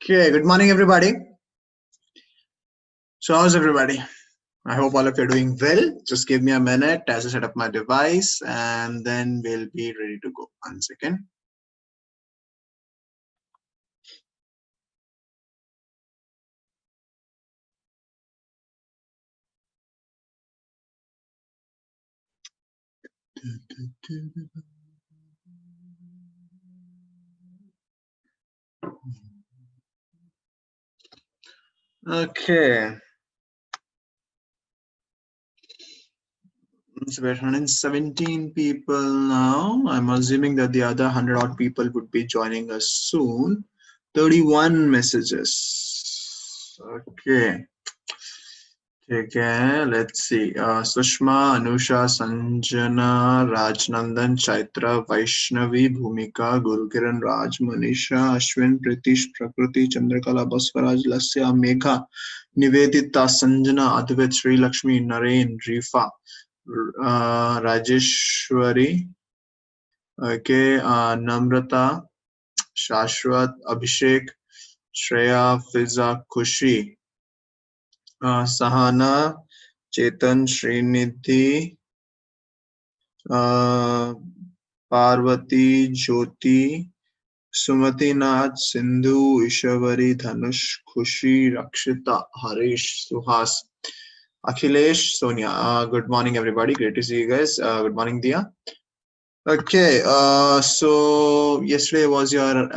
Okay, good morning, everybody. So, how's everybody? I hope all of you are doing well. Just give me a minute as I set up my device and then we'll be ready to go. 1 second. Okay. So we're 117 people now. I'm assuming that the other 100 odd people would be joining us soon. 31 messages. Okay. Okay, let's see. Sushma, Anusha, Sanjana, Rajnandan, Chaitra, Vaishnavi, Bhumika, Gurukiran, Raj, Manisha, Ashwin, Pritish, Prakriti, Chandrakala, Baswaraj, Lasya, Megha, Nivedita, Sanjana, Advait, Sri Lakshmi, Naren, Rifa, Rajeshwari, okay, Namrata, Shashwat, Abhishek, Shreya, Fiza, Khushi, Sahana, Chetan, Srinidhi, Parvati, Jyoti, Sumati Nath, Sindhu, Ishavari, Dhanush, Khushi, Rakshita, Harish, Suhas, Akhilesh, Sonia. Good morning, everybody. Great to see you guys. Good morning, Dia. Okay, so yesterday was your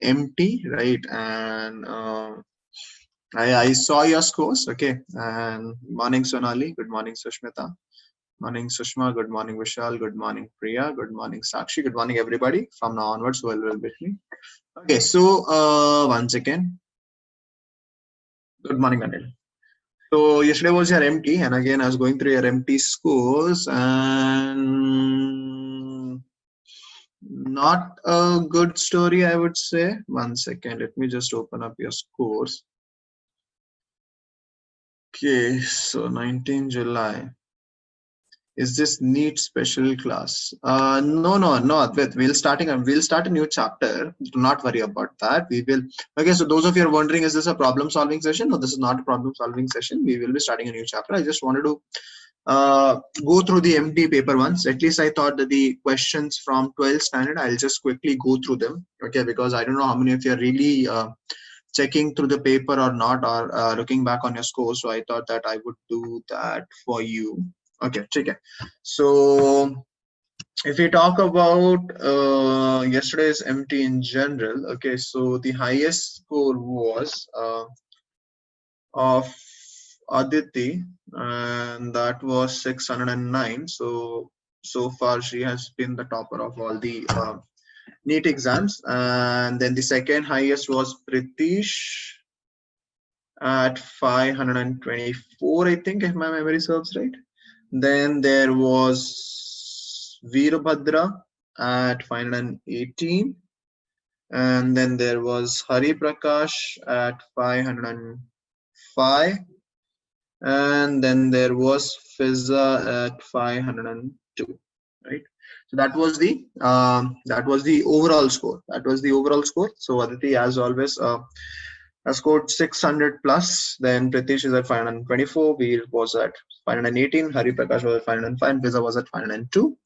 MT, right? And I saw your scores. Okay, and morning, Sonali. Good morning, Sushmita. Morning, Sushma. Good morning, Vishal. Good morning, Priya. Good morning, Sakshi. Good morning, everybody. From now onwards, well with me. Okay, so once again, good morning, Anil. So yesterday was your MT, and again I was going through your MT scores, and not a good story, I would say. 1 second, let me just open up your scores. Okay, so 19 July. Is this NEET special class? No, Advait. We'll start a new chapter. Do not worry about that. We will. Okay, so those of you are wondering, is this a problem solving session? No, this is not a problem solving session. We will be starting a new chapter. I just wanted to go through the MT paper once. At least I thought that the questions from 12th standard, I'll just quickly go through them. Okay, because I don't know how many of you are really checking through the paper or not, or looking back on your score. So I thought that I would do that for you. Okay, check it. So if we talk about yesterday's MT in general, okay, so the highest score was of Aditi, and that was 609. So far she has been the topper of all the NEET exams. And then the second highest was Pritish at 524, I think, if my memory serves right. Then there was Veerabhadra at 518, and then there was Hari Prakash at 505, and then there was Fizza at 502, right? So that was the overall score. That was the overall score. So Aditi, as always, has scored 600 plus. Then Pritish is at 524. Veer was at 518. Hari Prakash was at 505. Visa was at 502.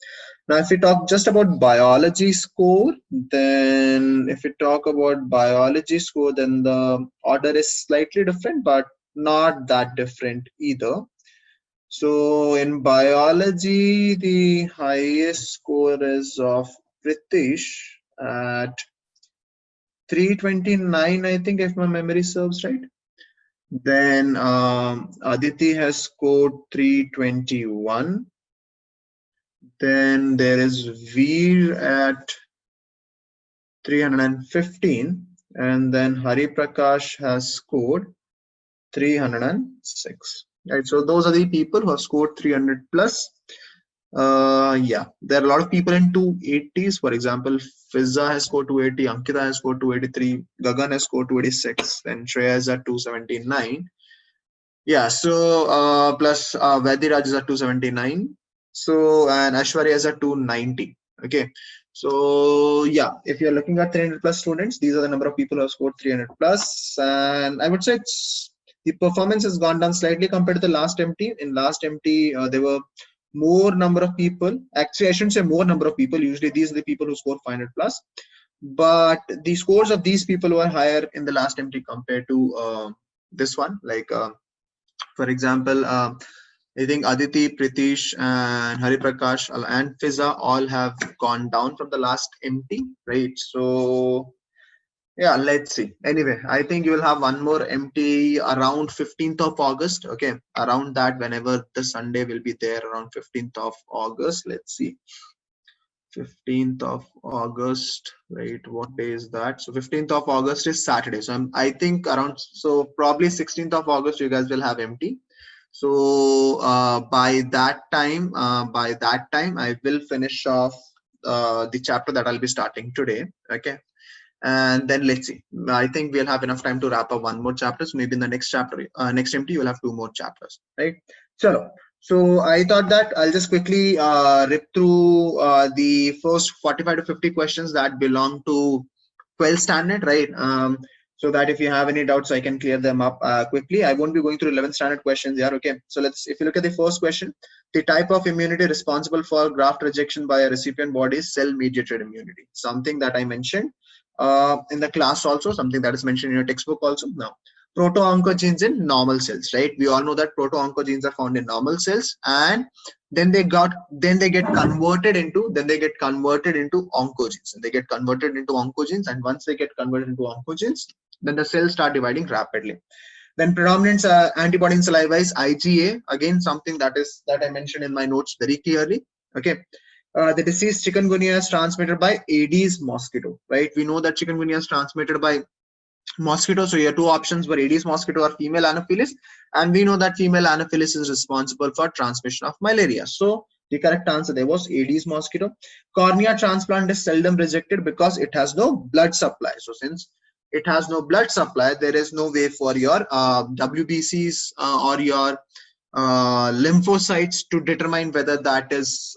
Now, if we talk just about biology score, then the order is slightly different, but not that different either. So in biology, the highest score is of Pritish at 329, I think, if my memory serves right. Then Aditi has scored 321. Then there is Veer at 315, and then Hari Prakash has scored 306. Right, so those are the people who have scored 300 plus. Yeah, there are a lot of people in 280s. For example, Fizza has scored 280, Ankita has scored 283, Gagan has scored 286, then Shreya is at 279. Yeah, so plus Vadiraj is at 279. So, and Ashwarya is at 290. Okay, so yeah, if you're looking at 300 plus students, these are the number of people who have scored 300 plus, and I would say the performance has gone down slightly compared to the last MT. In last MT, there were more number of people. Actually, I shouldn't say more number of people. Usually, these are the people who score 500 plus, but the scores of these people were higher in the last MT compared to this one. Like, for example, I think Aditi, Pritish, and Hari Prakash and Fiza all have gone down from the last MT, right? So yeah, let's see. Anyway, I think you will have one more MT around 15th of August. Okay, around that, whenever the Sunday will be there, around 15th of August. Let's see. 15th of August, right? What day is that? So 15th of August is Saturday. So I think around, so probably 16th of August, you guys will have MT. So by that time, I will finish off the chapter that I'll be starting today. Okay, and then let's see. I think we'll have enough time to wrap up one more chapter. So maybe in the next chapter, next MT, you'll have two more chapters, right? So I thought that I'll just quickly rip through the first 45 to 50 questions that belong to 12th standard, right? So that if you have any doubts, I can clear them up quickly. I won't be going through 11th standard questions here. Okay, so if you look at the first question, the type of immunity responsible for graft rejection by a recipient body is cell-mediated immunity, something that I mentioned in the class also, something that is mentioned in your textbook also. Now, proto-oncogenes in normal cells, right? We all know that proto-oncogenes are found in normal cells, and then they get converted into oncogenes, and they get converted into oncogenes, and once they get converted into oncogenes, then the cells start dividing rapidly. Then predominant antibody in saliva is IgA, again something that I mentioned in my notes very clearly. Okay, the disease chikungunya is transmitted by Aedes mosquito, right? We know that chikungunya is transmitted by mosquito. So your two options were Aedes mosquito or female Anopheles, and we know that female Anopheles is responsible for transmission of malaria. So the correct answer there was Aedes mosquito. Cornea transplant is seldom rejected because it has no blood supply. So since it has no blood supply, there is no way for your WBCs or your lymphocytes to determine whether that is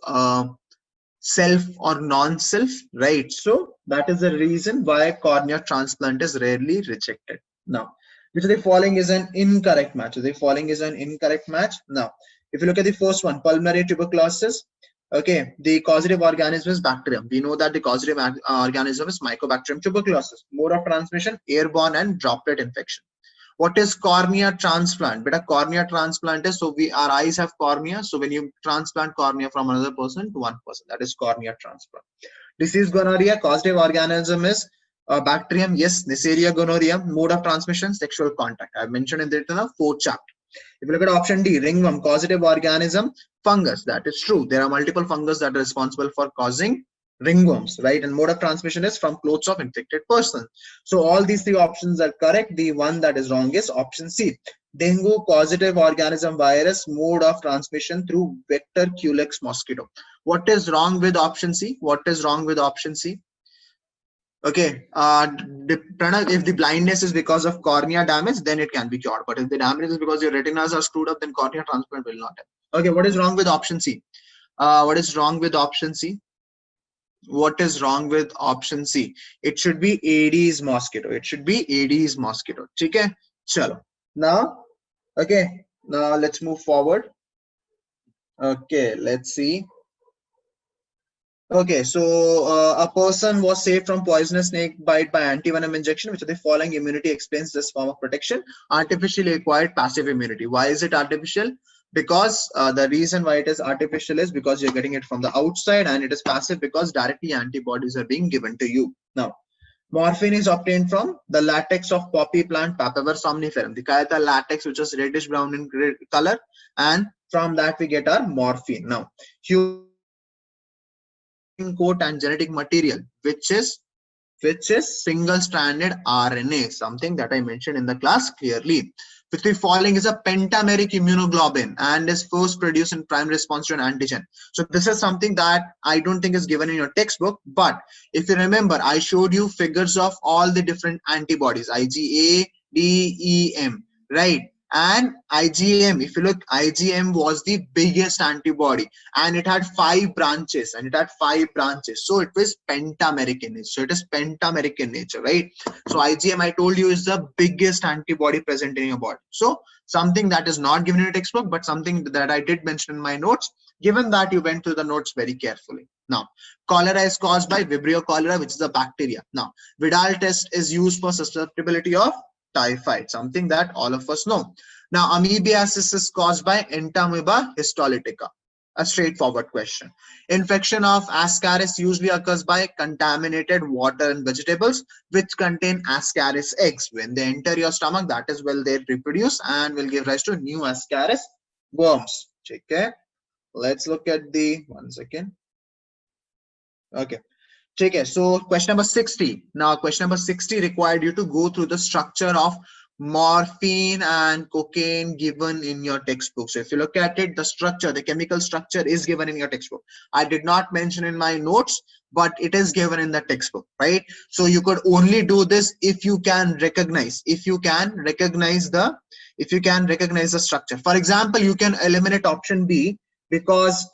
self or non-self, right? So that is the reason why cornea transplant is rarely rejected. Now, which of the following is an incorrect match? The following is an incorrect match. Now, if you look at the first one, pulmonary tuberculosis, okay, the causative organism is bacterium. We know that the causative organism is Mycobacterium tuberculosis. Mode of transmission, airborne and droplet infection. What is cornea transplant? But a cornea transplant is, so our eyes have cornea. So when you transplant cornea from another person to one person, that is cornea transplant. Disease gonorrhea, causative organism is bacterium. Yes, Neisseria gonorrhea. Mode of transmission, sexual contact. I have mentioned in the fourth chapter. If you look at option D, ringworm, causative organism, fungus. That is true. There are multiple fungus that are responsible for causing ringworms, right? And mode of transmission is from clothes of infected person. So all these three options are correct. The one that is wrong is option C. Dengue, causative organism virus, mode of transmission through vector Culex mosquito. What is wrong with option C? What is wrong with option C? Okay, Pranav, if the blindness is because of cornea damage, then it can be cured. But if the damage is because your retinas are screwed up, then cornea transplant will not happen. Okay, what is wrong with option C? What is wrong with option C? What is wrong with option C? It should be Aedes mosquito. It should be Aedes mosquito. Okay, chalo. Now, okay, now let's move forward. Okay, let's see. Okay, so a person was saved from poisonous snake bite by antivenom injection. Which of the following immunity explains this form of protection? Artificially acquired passive immunity. Why is it artificial? Because the reason why it is artificial is because you're getting it from the outside, and it is passive because directly antibodies are being given to you. Now, morphine is obtained from the latex of poppy plant, Papaver somniferum. The Kayata latex, which is reddish brown in color, and from that we get our morphine. Now, human coat and genetic material, which is single-stranded RNA, something that I mentioned in the class clearly. Which the following is a pentameric immunoglobulin and is first produced in prime response to an antigen. So this is something that I don't think is given in your textbook, but if you remember, I showed you figures of all the different antibodies, IgA, D, E, M, right? And IgM, if you look, IgM was the biggest antibody, and it had 5 branches, So it was pentameric in nature. So it is pentameric in nature, right? So IgM, I told you, is the biggest antibody present in your body. So something that is not given in a textbook, but something that I did mention in my notes, given that you went through the notes very carefully. Now, cholera is caused by Vibrio cholera, which is a bacteria. Now, Vidal test is used for susceptibility of typhoid, something that all of us know. Now, amoebiasis is caused by Entamoeba histolytica. A straightforward question. Infection of Ascaris usually occurs by contaminated water and vegetables which contain Ascaris eggs. When they enter your stomach, that is when they reproduce and will give rise to new Ascaris worms. Okay, let's look at the, one second. Okay. Okay, so question number 60. Now, question number 60 required you to go through the structure of morphine and cocaine given in your textbook. So if you look at it, the structure, the chemical structure is given in your textbook. I did not mention in my notes, but it is given in the textbook, right? So you could only do this if you can recognize, the structure. For example, you can eliminate option B because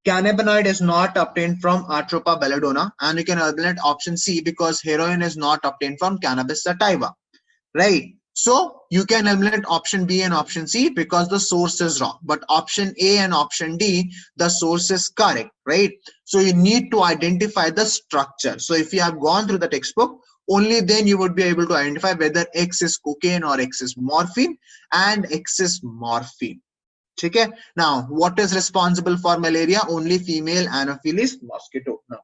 cannabinoid is not obtained from Atropa belladonna, and you can eliminate option C because heroin is not obtained from Cannabis sativa, right? So you can eliminate option B and option C because the source is wrong, but option A and option D, the source is correct, right? So you need to identify the structure. So if you have gone through the textbook, only then you would be able to identify whether X is cocaine or X is morphine, and X is morphine. Okay. Now, what is responsible for malaria? Only female Anopheles mosquito. Now,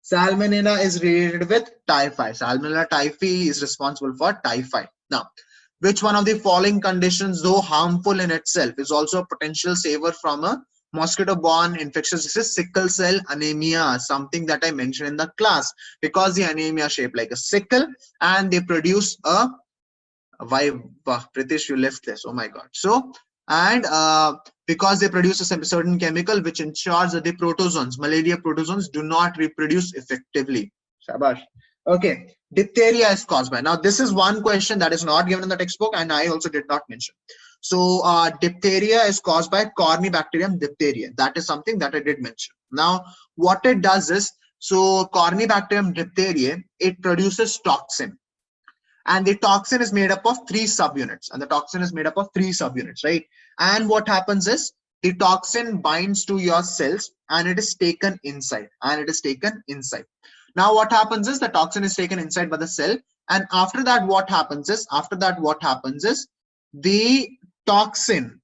Salmonella is related with typhi. Salmonella typhi is responsible for typhi. Now, which one of the following conditions, though harmful in itself, is also a potential saver from a mosquito-borne infectious disease? Sickle cell anemia, something that I mentioned in the class, because the anemia shaped like a sickle, and they produce a, why Pritish, you left this? Oh my God. So, and because they produce a certain chemical which ensures that the protozoans, malaria protozoans, do not reproduce effectively. Shabash. Okay, diphtheria is caused by. Now, this is one question that is not given in the textbook, and I also did not mention. So, diphtheria is caused by Corynebacterium diphtheria. That is something that I did mention. Now, what it does is, so Corynebacterium diphtheria, it produces toxin. And the toxin is made up of 3 subunits, right? And what happens is, the toxin binds to your cells and it is taken inside, Now what happens is, the toxin is taken inside by the cell, and after that what happens is, the toxin,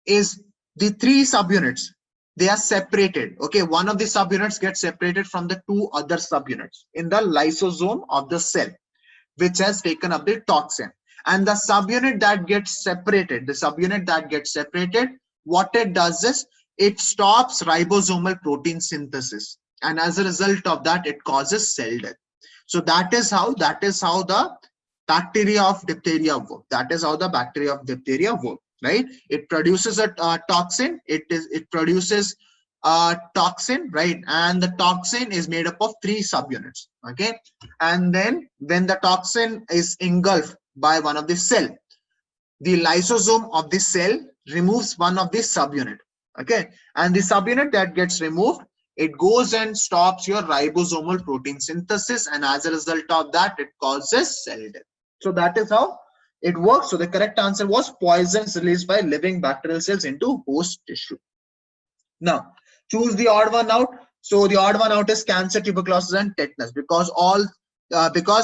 is the 3 subunits. They are separated. Okay, one of the subunits gets separated from the 2 other subunits in the lysosome of the cell, which has taken up the toxin. And the subunit that gets separated, what it does is, it stops ribosomal protein synthesis, and as a result of that, it causes cell death. So that is how the bacteria of diphtheria work. Right? It produces a toxin. It produces a toxin, right? And the toxin is made up of 3 subunits. Okay, and then when the toxin is engulfed by one of the cell, the lysosome of the cell removes one of the subunit. Okay, and the subunit that gets removed, it goes and stops your ribosomal protein synthesis, and as a result of that, it causes cell death. So that is how it works. So the correct answer was poisons released by living bacterial cells into host tissue. Now, choose the odd one out. So the odd one out is cancer, tuberculosis, and tetanus, because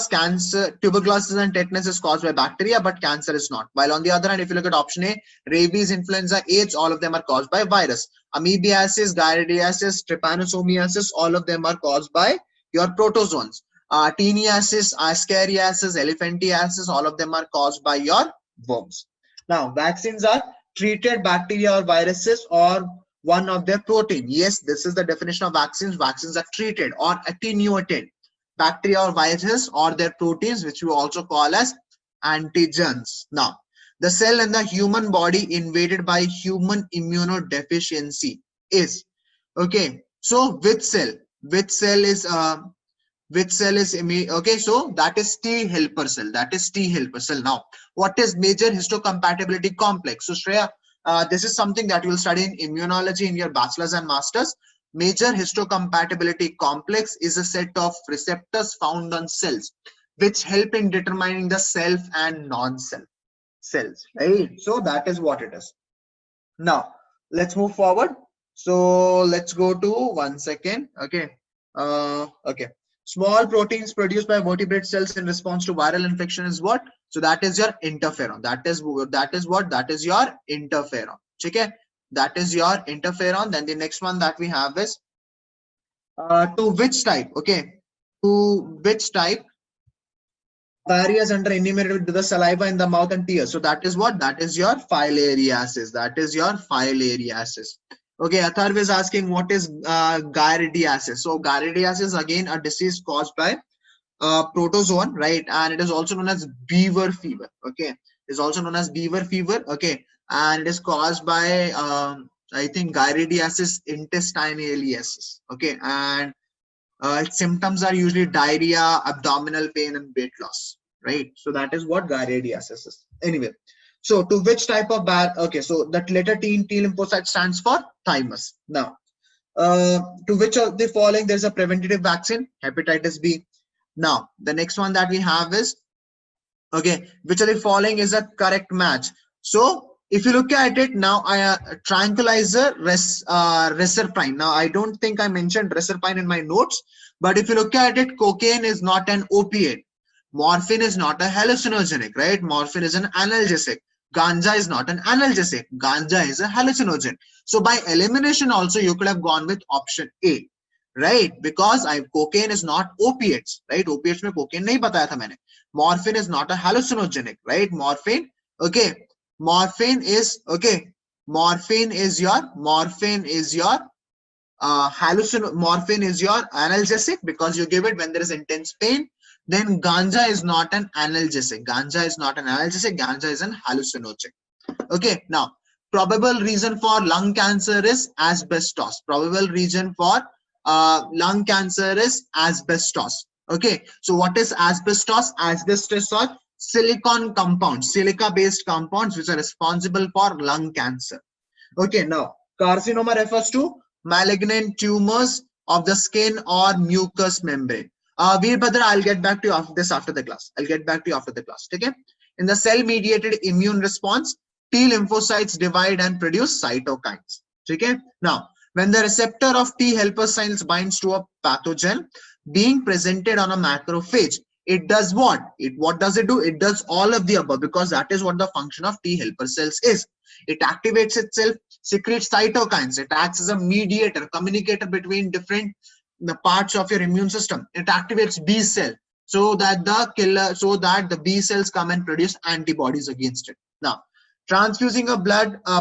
cancer, tuberculosis, and tetanus is caused by bacteria, but cancer is not. While on the other hand, if you look at option A, rabies, influenza, AIDS, all of them are caused by virus. Amoebiasis, giardiasis, trypanosomiasis, all of them are caused by your protozoans. Teniasis, Ascariasis, Elephantiasis, all of them are caused by your worms. Now, vaccines are treated bacteria or viruses or one of their protein. Yes, this is the definition of vaccines. Vaccines are treated or attenuated bacteria or viruses or their proteins, which we also call as antigens. Now, the cell in the human body invaded by human immunodeficiency is, okay, so which cell is Which cell is okay? So that is T helper cell. That is T helper cell. Now, what is major histocompatibility complex? So Shreya, this is something that you will study in immunology in your bachelor's and master's. Major histocompatibility complex is a set of receptors found on cells which help in determining the self and non-self cells, right? So that is what it is. Now let's move forward. So let's go to 1 second. Okay. Okay. Small proteins produced by vertebrate cells in response to viral infection is what? So that is your interferon. That is what? That is your interferon. Okay. That is your interferon. Then the next one that we have is to which type? Okay. To which type barriers under enumerated to the saliva in the mouth and tears. So that is what? That is your filariasis. That is your filariasis. Okay, Atharv is asking what is giardiasis. So giardiasis again a disease caused by protozoan, right? And it is also known as beaver fever. Okay, it is also known as beaver fever. Okay, and it is caused by I think giardiasis intestinaliasis. Okay, and its symptoms are usually diarrhea, abdominal pain, and weight loss, right? So that is what giardiasis is. Anyway, so to which type of okay, so that letter T in T lymphocyte stands for thymus. Now, to which of the following there is a preventative vaccine? Hepatitis B. Now, the next one that we have is, okay, which of the following is a correct match? So if you look at it now, tranquilizer reserpine. Now I don't think I mentioned reserpine in my notes, but if you look at it, cocaine is not an opiate, morphine is not a hallucinogenic, right? Morphine is an analgesic, ganja is not an analgesic, ganja is a hallucinogen. So by elimination also you could have gone with option A, right? Because cocaine is not opiates, right? Opiates mein cocaine nahi bataya tha maine. Morphine is not a hallucinogenic, right? Morphine, okay, morphine is okay, morphine is your morphine is your analgesic because you give it when there is intense pain. Then ganja is not an analgesic, ganja is not an analgesic, ganja is an hallucinogen. Okay, now probable reason for lung cancer is asbestos. Probable reason for lung cancer is asbestos. Okay, so what is asbestos? Asbestos are silicon compounds, silica based compounds which are responsible for lung cancer. Okay, now carcinoma refers to malignant tumors of the skin or mucous membrane. Veerbhadra, I'll get back to you after this after the class. I'll get back to you after the class. Okay, in the cell mediated immune response, T lymphocytes divide and produce cytokines. Okay, now when the receptor of T helper cells binds to a pathogen being presented on a macrophage, it does what? What does it do? It does all of the above because that is what the function of T helper cells is. It activates itself, secretes cytokines. It acts as a mediator, communicator between different parts of your immune system. It activates B cell so that the B cells come and produce antibodies against it. Now, transfusing a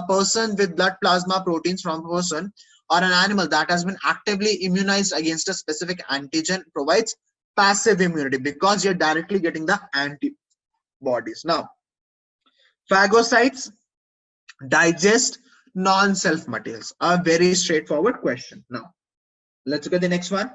person with blood plasma proteins from a person or an animal that has been actively immunized against a specific antigen provides passive immunity because you're directly getting the antibodies. Now, phagocytes digest non-self materials. A very straightforward question. Now, let's look at the next one.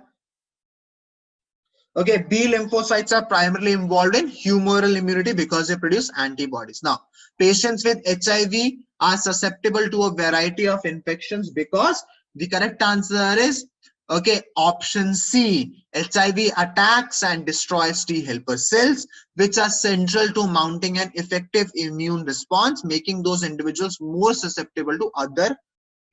Okay, B lymphocytes are primarily involved in humoral immunity because they produce antibodies. Now, patients with HIV are susceptible to a variety of infections because the correct answer is, okay, option C. HIV attacks and destroys T helper cells, which are central to mounting an effective immune response, making those individuals more susceptible to other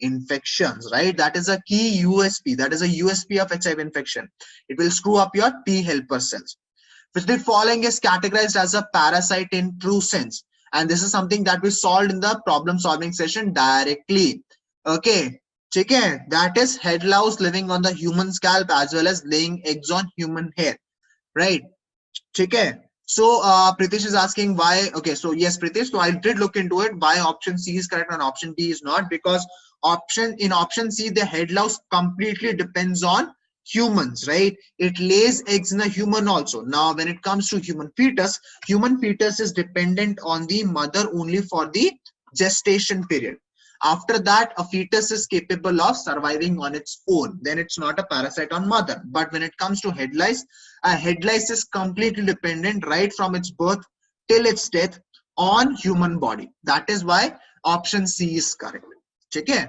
infections, right? That is a key USP. That is a USP of HIV infection. It will screw up your T helper cells. Which the following is categorized as a parasite in true sense. And this is something that we solved in the problem solving session directly. Okay. Chicken, that is head louse living on the human scalp as well as laying eggs on human hair, right? Chicken. So Pritish is asking why. Okay, so yes, Pritish, so I did look into it, why option C is correct and option D is not, because option C, the head louse completely depends on humans, right? It lays eggs in a human also. Now when it comes to human fetus is dependent on the mother only for the gestation period. After that, a fetus is capable of surviving on its own. Then it's not a parasite on mother. But when it comes to head lice, a head lice is completely dependent right from its birth till its death on human body. That is why option C is correct. Okay.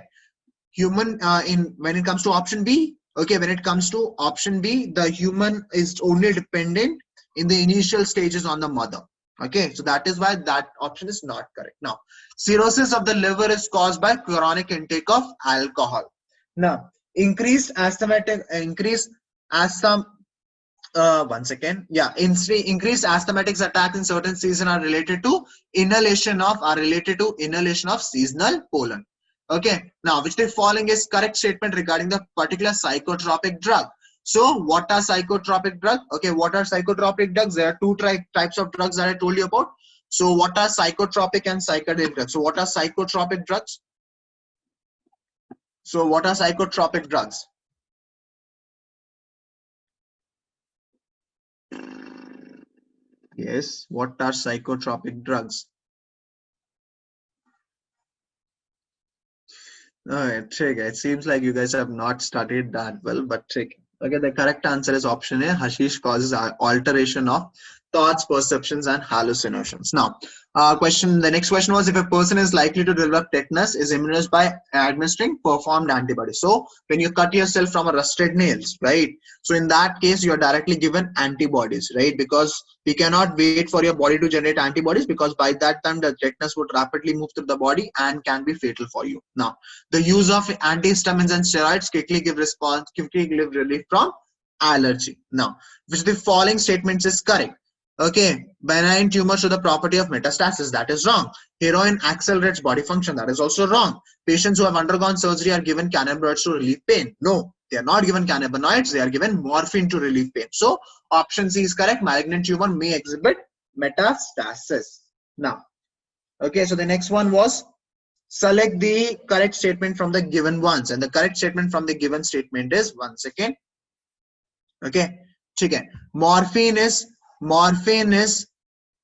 Human in when it comes to option B, okay, when it comes to option B, the human is only dependent in the initial stages on the mother. Okay, so that is why that option is not correct. Now, cirrhosis of the liver is caused by chronic intake of alcohol. Now, increased asthma. One second. Yeah, increased asthmatic attacks in certain season are related to inhalation of seasonal pollen. Okay. Now, which the following is correct statement regarding the particular psychotropic drug. So, what are psychotropic drugs? Okay, what are psychotropic drugs? There are two types of drugs that I told you about. So, what are psychotropic and psychedelic drugs? So, what are psychotropic drugs? So, what are psychotropic drugs? Yes, what are psychotropic drugs? It seems like you guys have not studied that well, but okay, the correct answer is option A. Hashish causes alteration of thoughts, perceptions, and hallucinations. Now, the next question was, if a person is likely to develop tetanus, is immunized by administering performed antibodies. So when you cut yourself from a rusted nails, right? So in that case, you are directly given antibodies, right? Because we cannot wait for your body to generate antibodies, because by that time the tetanus would rapidly move through the body and can be fatal for you. Now, the use of antihistamines and steroids quickly give relief from allergy. Now, which of the following statements is correct? Okay, benign tumors show the property of metastasis. That is wrong. Heroin accelerates body function. That is also wrong. Patients who have undergone surgery are given cannabinoids to relieve pain. No, they are not given cannabinoids. They are given morphine to relieve pain. So option C is correct. Malignant tumor may exhibit metastasis. Now, okay, so the next one was, select the correct statement from the given ones, and the correct statement from the given statement is, one second. Okay, chicken. Morphine is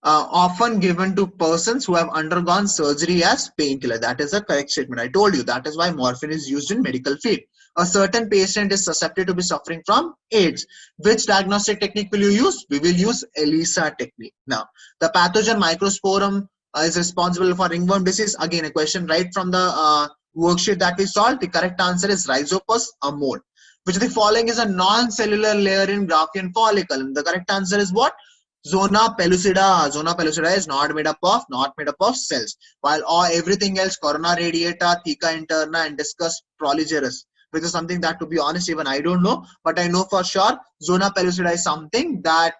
often given to persons who have undergone surgery as painkiller. That is a correct statement. I told you that is why morphine is used in medical field. A certain patient is susceptible to be suffering from AIDS. Which diagnostic technique will you use? We will use ELISA technique. Now, the pathogen Microsporum is responsible for ringworm disease. Again, a question right from the worksheet that we solved. The correct answer is Rhizopus amole. Which of the following is a non-cellular layer in Graafian follicle? And the correct answer is what? Zona pellucida. Zona pellucida is not made up of cells. While everything else, corona radiata, theca interna, and discus proligerus, which is something that, to be honest, even I don't know, but I know for sure zona pellucida is something that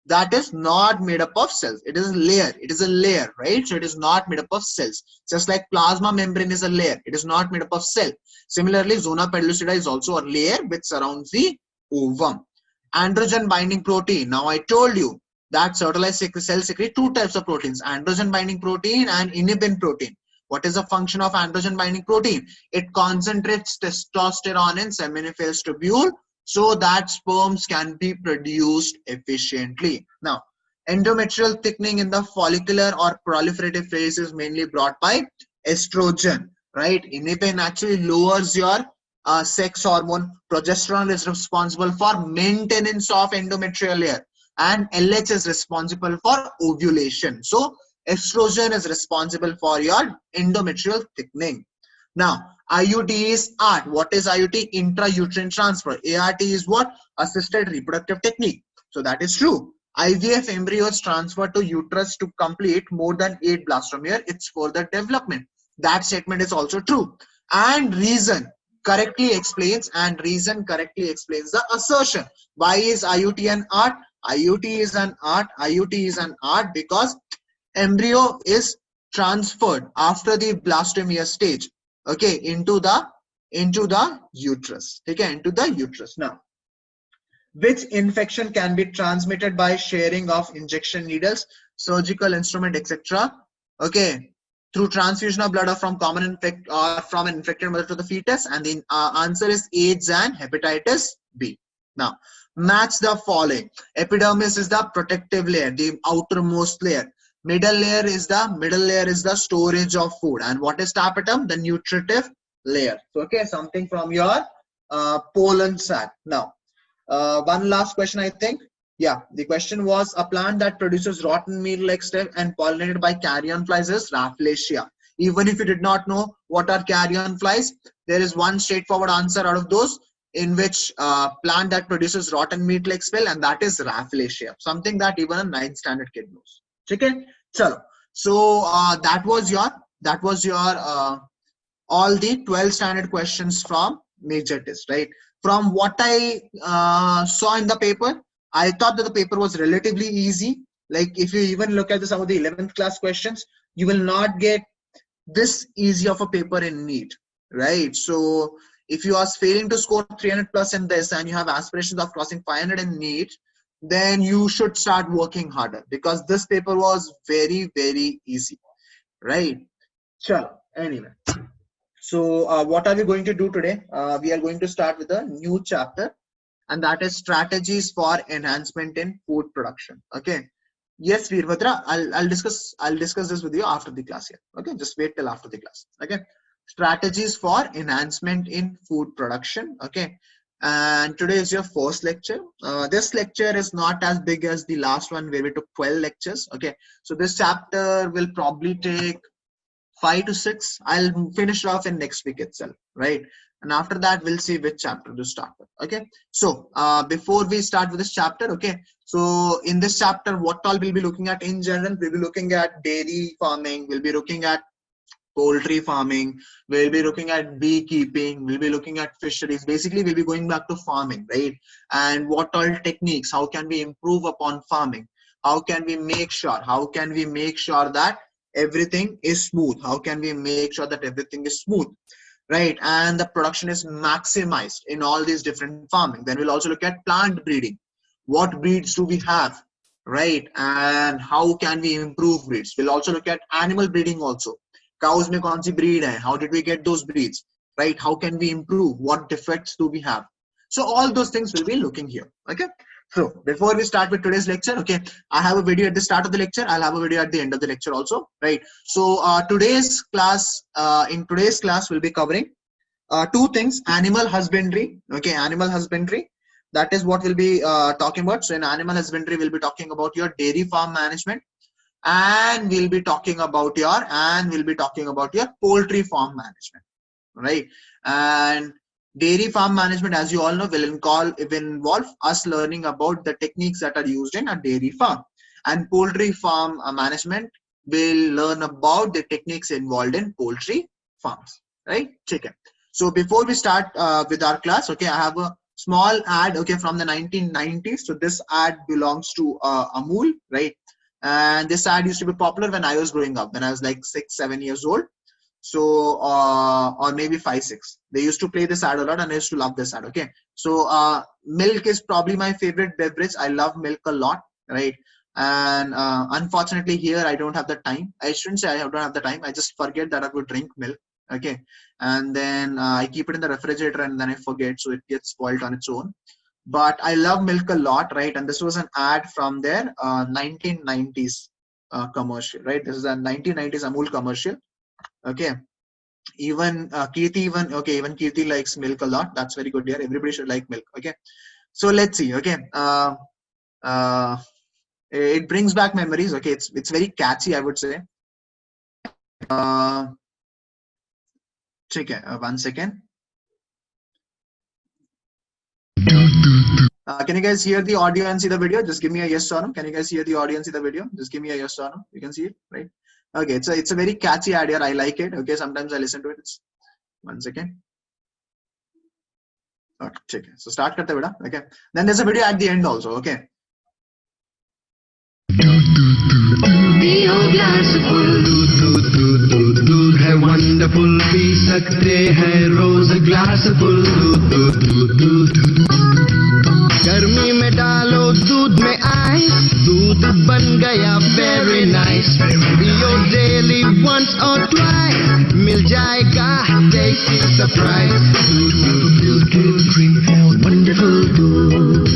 that is not made up of cells. It is a layer. It is a layer, right? So it is not made up of cells. Just like plasma membrane is a layer. It is not made up of cell. Similarly, zona pellucida is also a layer which surrounds the ovum. Androgen binding protein. Now I told you that fertilized cells secrete two types of proteins: androgen binding protein and inhibin protein. What is the function of androgen binding protein? It concentrates testosterone in seminiferous tubule so that sperms can be produced efficiently. Now, endometrial thickening in the follicular or proliferative phase is mainly brought by estrogen, right? Inhibin actually lowers your sex hormone. Progesterone is responsible for maintenance of endometrial layer, and LH is responsible for ovulation. So estrogen is responsible for your endometrial thickening. Now, IUD is ART. What is IUD? Intrauterine transfer. ART is what? Assisted reproductive technique. So that is true. IVF embryos transferred to uterus to complete more than 8 blastomere. It's for the development. That statement is also true. And reason correctly explains the assertion. Why is IUT an art? IUT is an art because embryo is transferred after the blastomere stage, okay, into the uterus. Okay, into the uterus. Now, which infection can be transmitted by sharing of injection needles, surgical instrument, etc.? Okay, through transfusion of blood or from from an infected mother to the fetus, and the answer is AIDS and hepatitis B. Now, match the following. Epidermis is the protective layer, the outermost layer. Middle layer is the storage of food. And what is tapetum? The nutritive layer. So, okay, something from your pollen sac. Now, one last question, I think. Yeah, the question was, a plant that produces rotten meat like stem and pollinated by carrion flies is Rafflesia. Even if you did not know what are carrion flies, there is one straightforward answer out of those, in which plant that produces rotten meat like smell, and that is Rafflesia. Something that even a 9th standard kid knows. Okay, chalo. So that was your all the 12 standard questions from major test, right? From what I saw in the paper, I thought that the paper was relatively easy. Like if you even look at some of the 11th class questions, you will not get this easy of a paper in NEET, right? So if you are failing to score 300 plus in this and you have aspirations of crossing 500 in NEET, then you should start working harder, because this paper was very, very easy, right? Sure. Anyway, so what are we going to do today? We are going to start with a new chapter, and that is strategies for enhancement in food production. Okay. Yes, Veerbhadra, I'll discuss this with you after the class here. Okay, just wait till after the class. Okay, strategies for enhancement in food production. Okay, and today is your first lecture. This lecture is not as big as the last one where we took 12 lectures. Okay, so this chapter will probably take 5 to 6. I'll finish off in next week itself, right? And after that, we'll see which chapter to start with. Okay, so before we start with this chapter, okay, so in this chapter, what all we'll be looking at in general, we'll be looking at dairy farming, we'll be looking at poultry farming, we'll be looking at beekeeping, we'll be looking at fisheries. Basically, we'll be going back to farming, right? And what all techniques, how can we improve upon farming? How can we make sure that everything is smooth? How can we make sure that everything is smooth? Right, and the production is maximized in all these different farming. Then we'll also look at plant breeding. What breeds do we have, right? And how can we improve breeds? We'll also look at animal breeding also. Cows mein kaun si breed hai? How did we get those breeds, right? How can we improve? What defects do we have? So all those things we'll be looking here, okay? So before we start with today's lecture, okay, I have a video at the start of the lecture. I'll have a video at the end of the lecture also, right? So in today's class, we'll be covering two things: animal husbandry. Okay, animal husbandry. That is what we'll be talking about. So in animal husbandry, we'll be talking about your dairy farm management, and we'll be talking about your poultry farm management, right? And dairy farm management, as you all know, will involve us learning about the techniques that are used in a dairy farm. And poultry farm management will learn about the techniques involved in poultry farms, right? Chicken. So before we start with our class, okay, I have a small ad, okay, from the 1990s. So this ad belongs to Amul, right? And this ad used to be popular when I was growing up, when I was like 6-7 years old. So or maybe 5-6, they used to play this ad a lot, and I used to love this ad. Okay, so milk is probably my favorite beverage. I love milk a lot, right? And unfortunately here I don't have the time. I shouldn't say I don't have the time, I just forget that I would drink milk. Okay, and then I keep it in the refrigerator and then I forget, so it gets spoiled on its own. But I love milk a lot, right? And this was an ad from their 1990s commercial, right? This is a 1990s Amul commercial. Okay, even Kirti likes milk a lot. That's very good here. Everybody should like milk. Okay, so let's see. Okay, it brings back memories. Okay, it's very catchy, I would say. Okay, 1 second. Can you guys hear the audio and see the video? Just give me a yes or no. Can you guys hear the audio and see the video? Just give me a yes or no. You can see it, right? Okay, it's a very catchy ad here. I like it. Okay, sometimes I listen to it. It's 1 second. Okay, so start karte beta. Okay, then there's a video at the end also. Okay. दूध है wonderful, P सकते हैं रोज glass full दूध। गर्मी में डालो दूध में आइस, दूध बन गया वेरी नाइस। पियो डेली वंस और ट्वाइस, मिल जाएगा टेस्टी सरप्राइज। वंडरफुल दूध,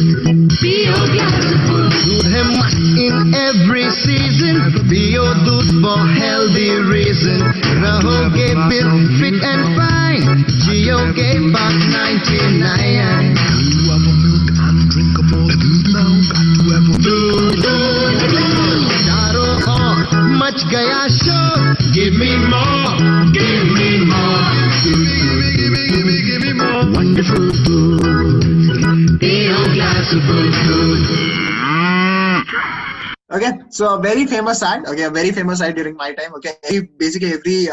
पियो ग्लास फुल। दूध है मस्त इन एवरी सीजन, पियो Give me more, give me more. Give me more. Wonderful food. Be on glass of food. Okay, so a very famous ad. Okay, a very famous ad during my time. Okay, basically every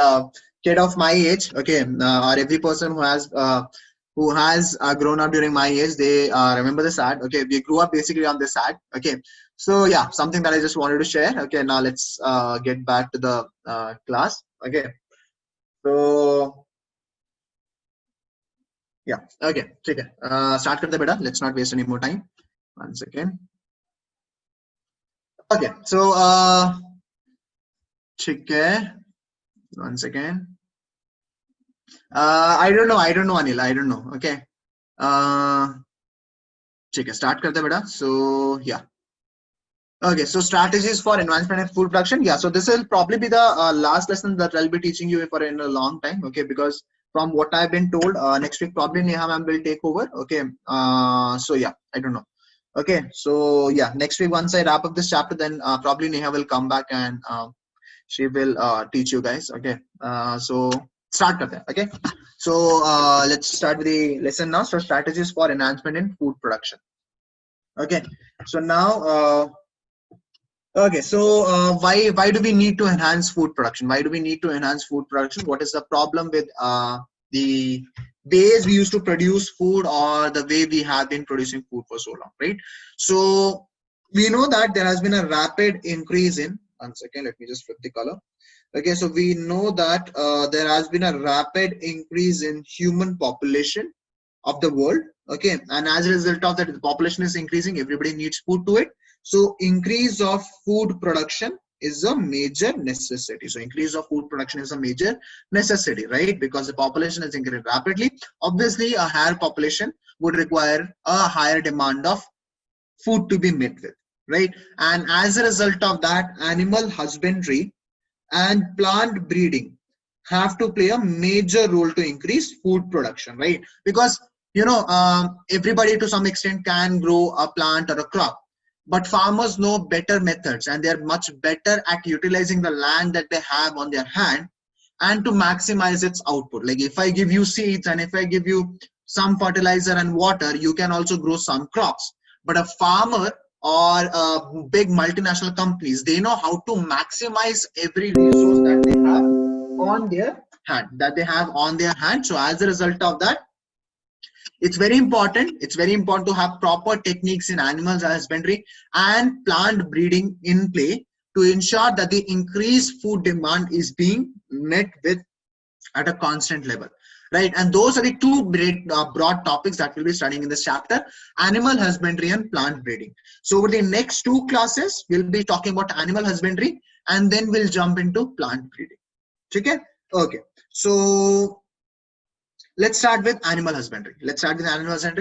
kid of my age. Okay, or every person who has grown up during my age, they remember this ad. Okay, we grew up basically on this ad. Okay, so yeah, something that I just wanted to share. Okay, now let's get back to the class. Okay, so yeah, okay, okay. Start करते बेटा. Let's not waste any more time. 1 second. Okay, so ठीक है. 1 second. I don't know, Anil. I don't know. Okay. ठीक है, start करते बेटा. So yeah. Okay, so strategies for advancement in food production. Yeah, so this will probably be the last lesson that I'll be teaching you for in a long time. Okay, because from what I've been told, next week probably Neha ma'am will take over. Okay, so yeah, I don't know. Okay, so yeah, next week once I wrap up this chapter, then probably Neha will come back and she will teach you guys. Okay, so start karte hain. Okay, so let's start with the lesson now. So strategies for enhancement in food production. Okay, so now okay, so why do we need to enhance food production? Why do we need to enhance food production? What is the problem with the ways we used to produce food or the way we have been producing food for so long, right? So we know that there has been a rapid increase in, 1 second, let me just flip the color. Okay, so we know that there has been a rapid increase in human population of the world. Okay, and as a result of that, the population is increasing, everybody needs food to it. So increase of food production is a major necessity. So increase of food production is a major necessity, right? Because the population is increasing rapidly. Obviously, a higher population would require a higher demand of food to be met with, right? And as a result of that, animal husbandry and plant breeding have to play a major role to increase food production, right? Because you know, everybody to some extent can grow a plant or a crop, but farmers know better methods and they're much better at utilizing the land that they have on their hand and to maximize its output. Like if I give you seeds and if I give you some fertilizer and water, you can also grow some crops. But a farmer or big multinational companies, they know how to maximize every resource that they have on their hand. So as a result of that, it's very important to have proper techniques in animal husbandry and plant breeding in play to ensure that the increased food demand is being met with at a constant level, right? And those are the two broad topics that we'll be studying in this chapter: animal husbandry and plant breeding. So over the next two classes, we'll be talking about animal husbandry and then we'll jump into plant breeding. Okay? Okay. So let's start with animal husbandry.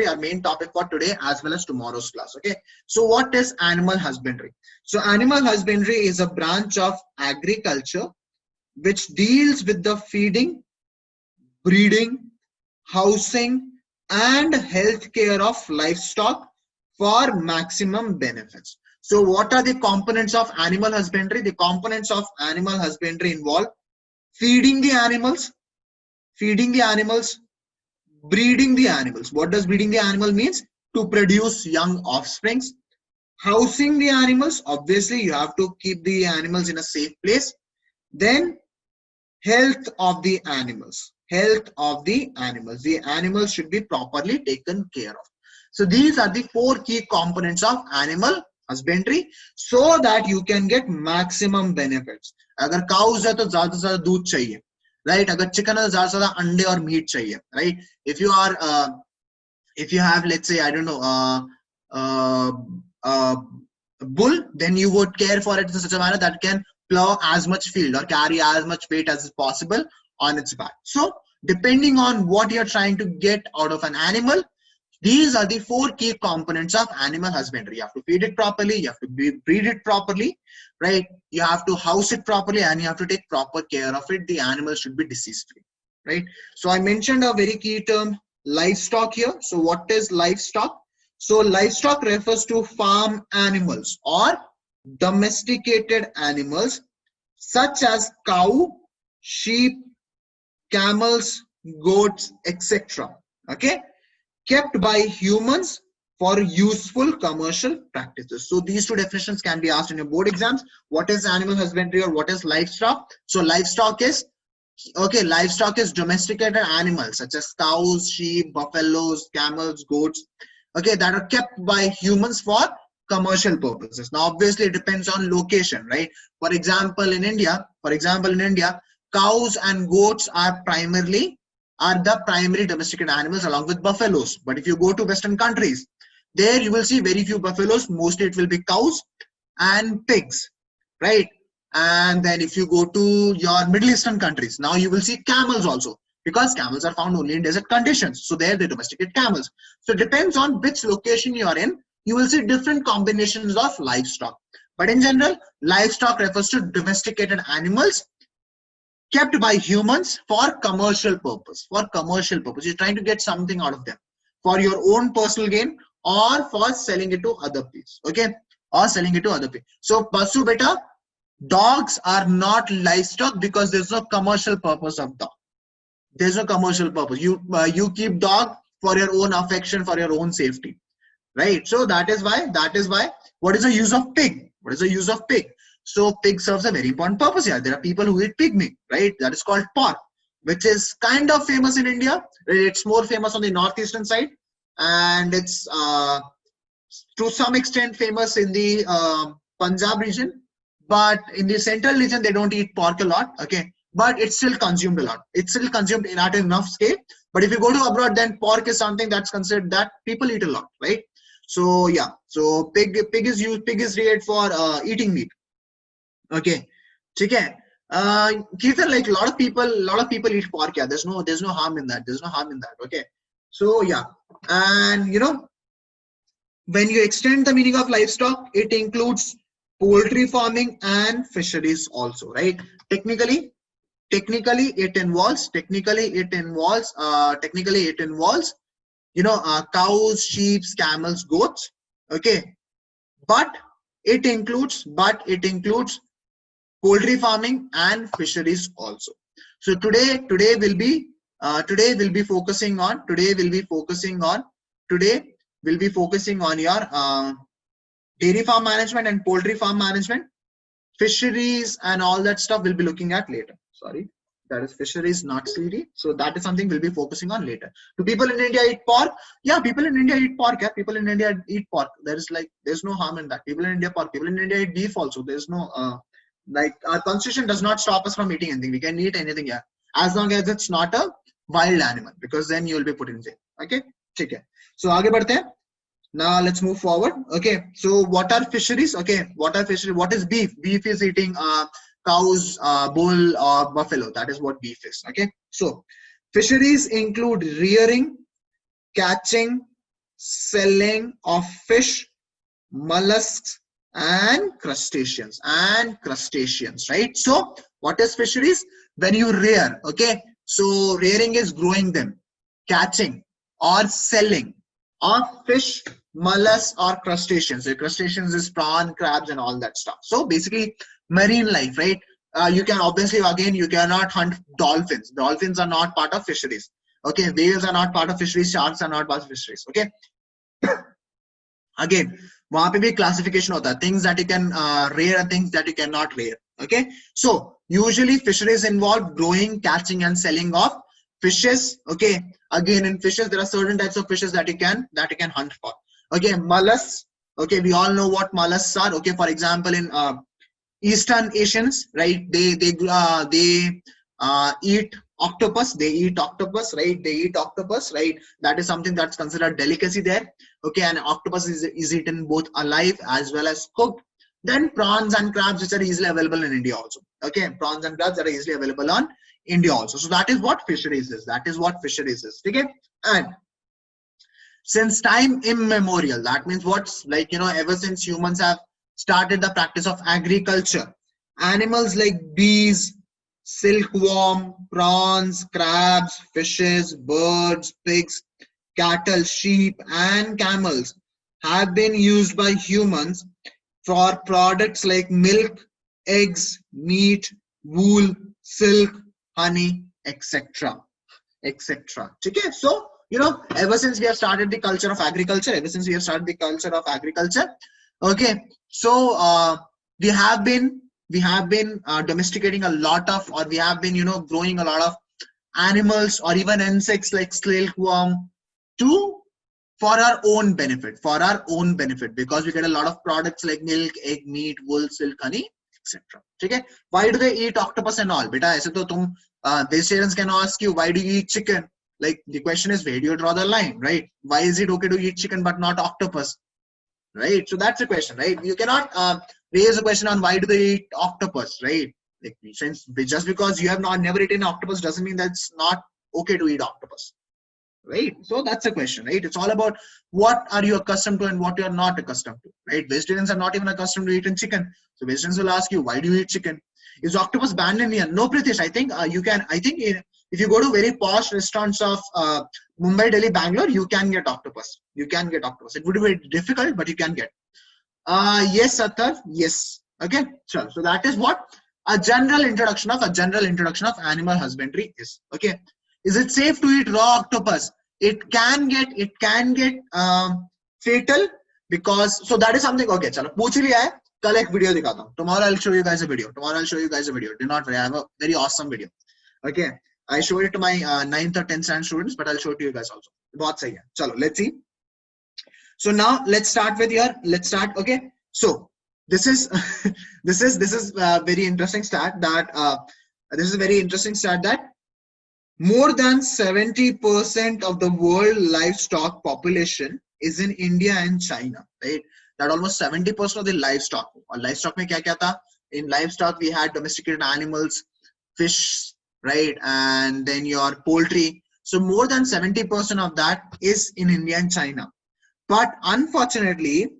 Our main topic for today as well as tomorrow's class. Okay. So what is animal husbandry? So animal husbandry is a branch of agriculture which deals with the feeding, breeding, housing, and health care of livestock for maximum benefits. So what are the components of animal husbandry? The components of animal husbandry involve feeding the animals, breeding the animals. What does breeding the animal means? To produce young offsprings. Housing the animals, obviously you have to keep the animals in a safe place. Then health of the animals. The animals should be properly taken care of. So these are the four key components of animal husbandry so that you can get maximum benefits. अगर cows है तो ज़्यादा से ज़्यादा दूध चाहिए, right? अगर chicken है तो ज़्यादा से ज़्यादा अंडे और meat चाहिए, right? If you have, let's say, I don't know, bull, then you would care for it in such a manner that can plow as much field or carry as much weight as possible on its back. So depending on what you're trying to get out of an animal, these are the four key components of animal husbandry. You have to feed it properly, you have to breed it properly, right? You have to house it properly, and you have to take proper care of it. The animal should be disease free, right? So I mentioned a very key term livestock here. So what is livestock? So livestock refers to farm animals or domesticated animals such as cow, sheep, camels, goats, etc. Okay, kept by humans for useful commercial practices. So these two definitions can be asked in your board exams. What is animal husbandry or what is livestock? So livestock is, okay, livestock is domesticated animals such as cows, sheep, buffaloes, camels, goats, okay, that are kept by humans for commercial purposes. Now obviously it depends on location, right? For example in India, cows and goats are the primary domesticated animals along with buffaloes. But if you go to Western countries, there you will see very few buffaloes. Mostly it will be cows and pigs, right? And then if you go to your Middle Eastern countries, now you will see camels also, because camels are found only in desert conditions. So there they domesticate camels. So it depends on which location you are in. You will see different combinations of livestock. But in general, livestock refers to domesticated animals kept by humans for commercial purpose. For commercial purpose, you're trying to get something out of them for your own personal gain or for selling it to other people. Okay, or selling it to other people. So Basu beta, dogs are not livestock because there's no commercial purpose of dog. There's no commercial purpose. You keep dog for your own affection, for your own safety, right? So that is why what is the use of pig? What is the use of pig? So pig serves a very important purpose here. There are people who eat pig meat, right? That is called pork, which is kind of famous in India. It's more famous on the northeastern side, and it's to some extent famous in the Punjab region. But in the central region, they don't eat pork a lot. Okay, but it's still consumed a lot. It's still consumed at enough scale. But if you go to abroad, then pork is something that's considered that people eat a lot, right? So yeah, so pig is reared for eating meat. Okay, okay. Kirtan, like a lot of people eat pork. Yeah, there's no harm in that. There's no harm in that. Okay, so yeah, and when you extend the meaning of livestock, it includes poultry farming and fisheries also, right? Technically it involves cows, sheep, camels, goats. Okay, but it includes poultry farming and fisheries also. So today we'll be focusing on your dairy farm management and poultry farm management. Fisheries and all that stuff we'll be looking at later. Sorry, that is fisheries, not CD. So that is something we'll be focusing on later. Do people in India eat pork? Yeah, people in India eat pork. Yeah, people in India eat pork. There's no harm in that. People in India pork. People in India eat beef also. There's no our constitution does not stop us from eating anything. We can eat anything, yeah, as long as it's not a wild animal, because then you will be put in jail. Okay, okay. So आगे बढ़ते हैं. Now let's move forward. Okay, so what are fisheries? Okay, what are fisheries? What is beef? Beef is eating cows, bull, or buffalo. That is what beef is. Okay, so fisheries include rearing, catching, selling of fish, mollusks, and crustaceans. Right? So what is fisheries? When you rear, okay, so rearing is growing them, catching or selling of fish, mollusks, or crustaceans. So crustaceans is prawn, crabs, and all that stuff. So basically marine life, right? You can obviously, again, you cannot hunt dolphins. Dolphins are not part of fisheries. Okay, whales are not part of fisheries, sharks are not part of fisheries. Okay, again, वहाँ पे भी classification होता है, things that you can rear and things that you cannot rear. Okay, so usually fisheries involve growing, catching, and selling of fishes. Okay, again, in fishes there are certain types of fishes that you can hunt for. Okay, mollusks. Okay, we all know what mollusks are. Okay, for example, in Eastern Asians, right, they eat octopus. Right? They eat octopus, right? That is something that's considered delicacy there. Okay, and octopus is eaten both alive as well as cooked. Then prawns and crabs, which are easily available in India also. Okay, prawns and crabs that are easily available on India also. So that is what fisheries is. Okay, and since time immemorial, that means what's ever since humans have started the practice of agriculture, animals like bees, silkworm, prawns, crabs, fishes, birds, pigs, cattle, sheep, and camels have been used by humans for products like milk, eggs, meat, wool, silk, honey, etc. etc. Okay, so ever since we have started the culture of agriculture, okay, so we have been domesticating a lot of, or we have been growing a lot of animals or even insects like silkworm to for our own benefit, because we get a lot of products like milk, egg, meat, wool, silk, honey, etc. Okay, why do they eat octopus and all? Beta, aise to tum vegetarians can ask you, why do you eat chicken? Like, the question is, where do you draw the line, right? Why is it okay to eat chicken but not octopus, right? So that's the question, right? You cannot raise a question on why do they eat octopus, right? Like, since just because you have never eaten octopus doesn't mean that's not okay to eat octopus, right? So that's the question, right? It's all about what are you accustomed to and what you are not accustomed to, right? Vegetarians are not even accustomed to eating chicken, so vegetarians will ask you, why do you eat chicken? Is octopus banned in India? No, Pritesh. I think you can. I think if you go to very posh restaurants of Mumbai, Delhi, Bangalore, you can get octopus. You can get octopus. It would be very difficult, but you can get. Yes, Satar. Yes. Okay. Sure. So that is what a general introduction of animal husbandry is. Okay. Is it safe to eat raw octopus? It can get fatal, because so that is something. Okay, chalo, पूछ लिया है. कल एक video दिखाता हूँ. Tomorrow I'll show you guys a video. Do not worry. I have a very awesome video. Okay, I showed it to my 9th or 10th standard students, but I'll show it to you guys also. बहुत सही है. चलो, let's see. So now let's start with your. Okay. So this is this is very interesting stat that more than 70% of the world livestock population is in India and China, right? That almost 70% of the livestock. और livestock में क्या था? In livestock we had domesticated animals, fish, right, and then your poultry. So more than 70% of that is in India and China. But unfortunately,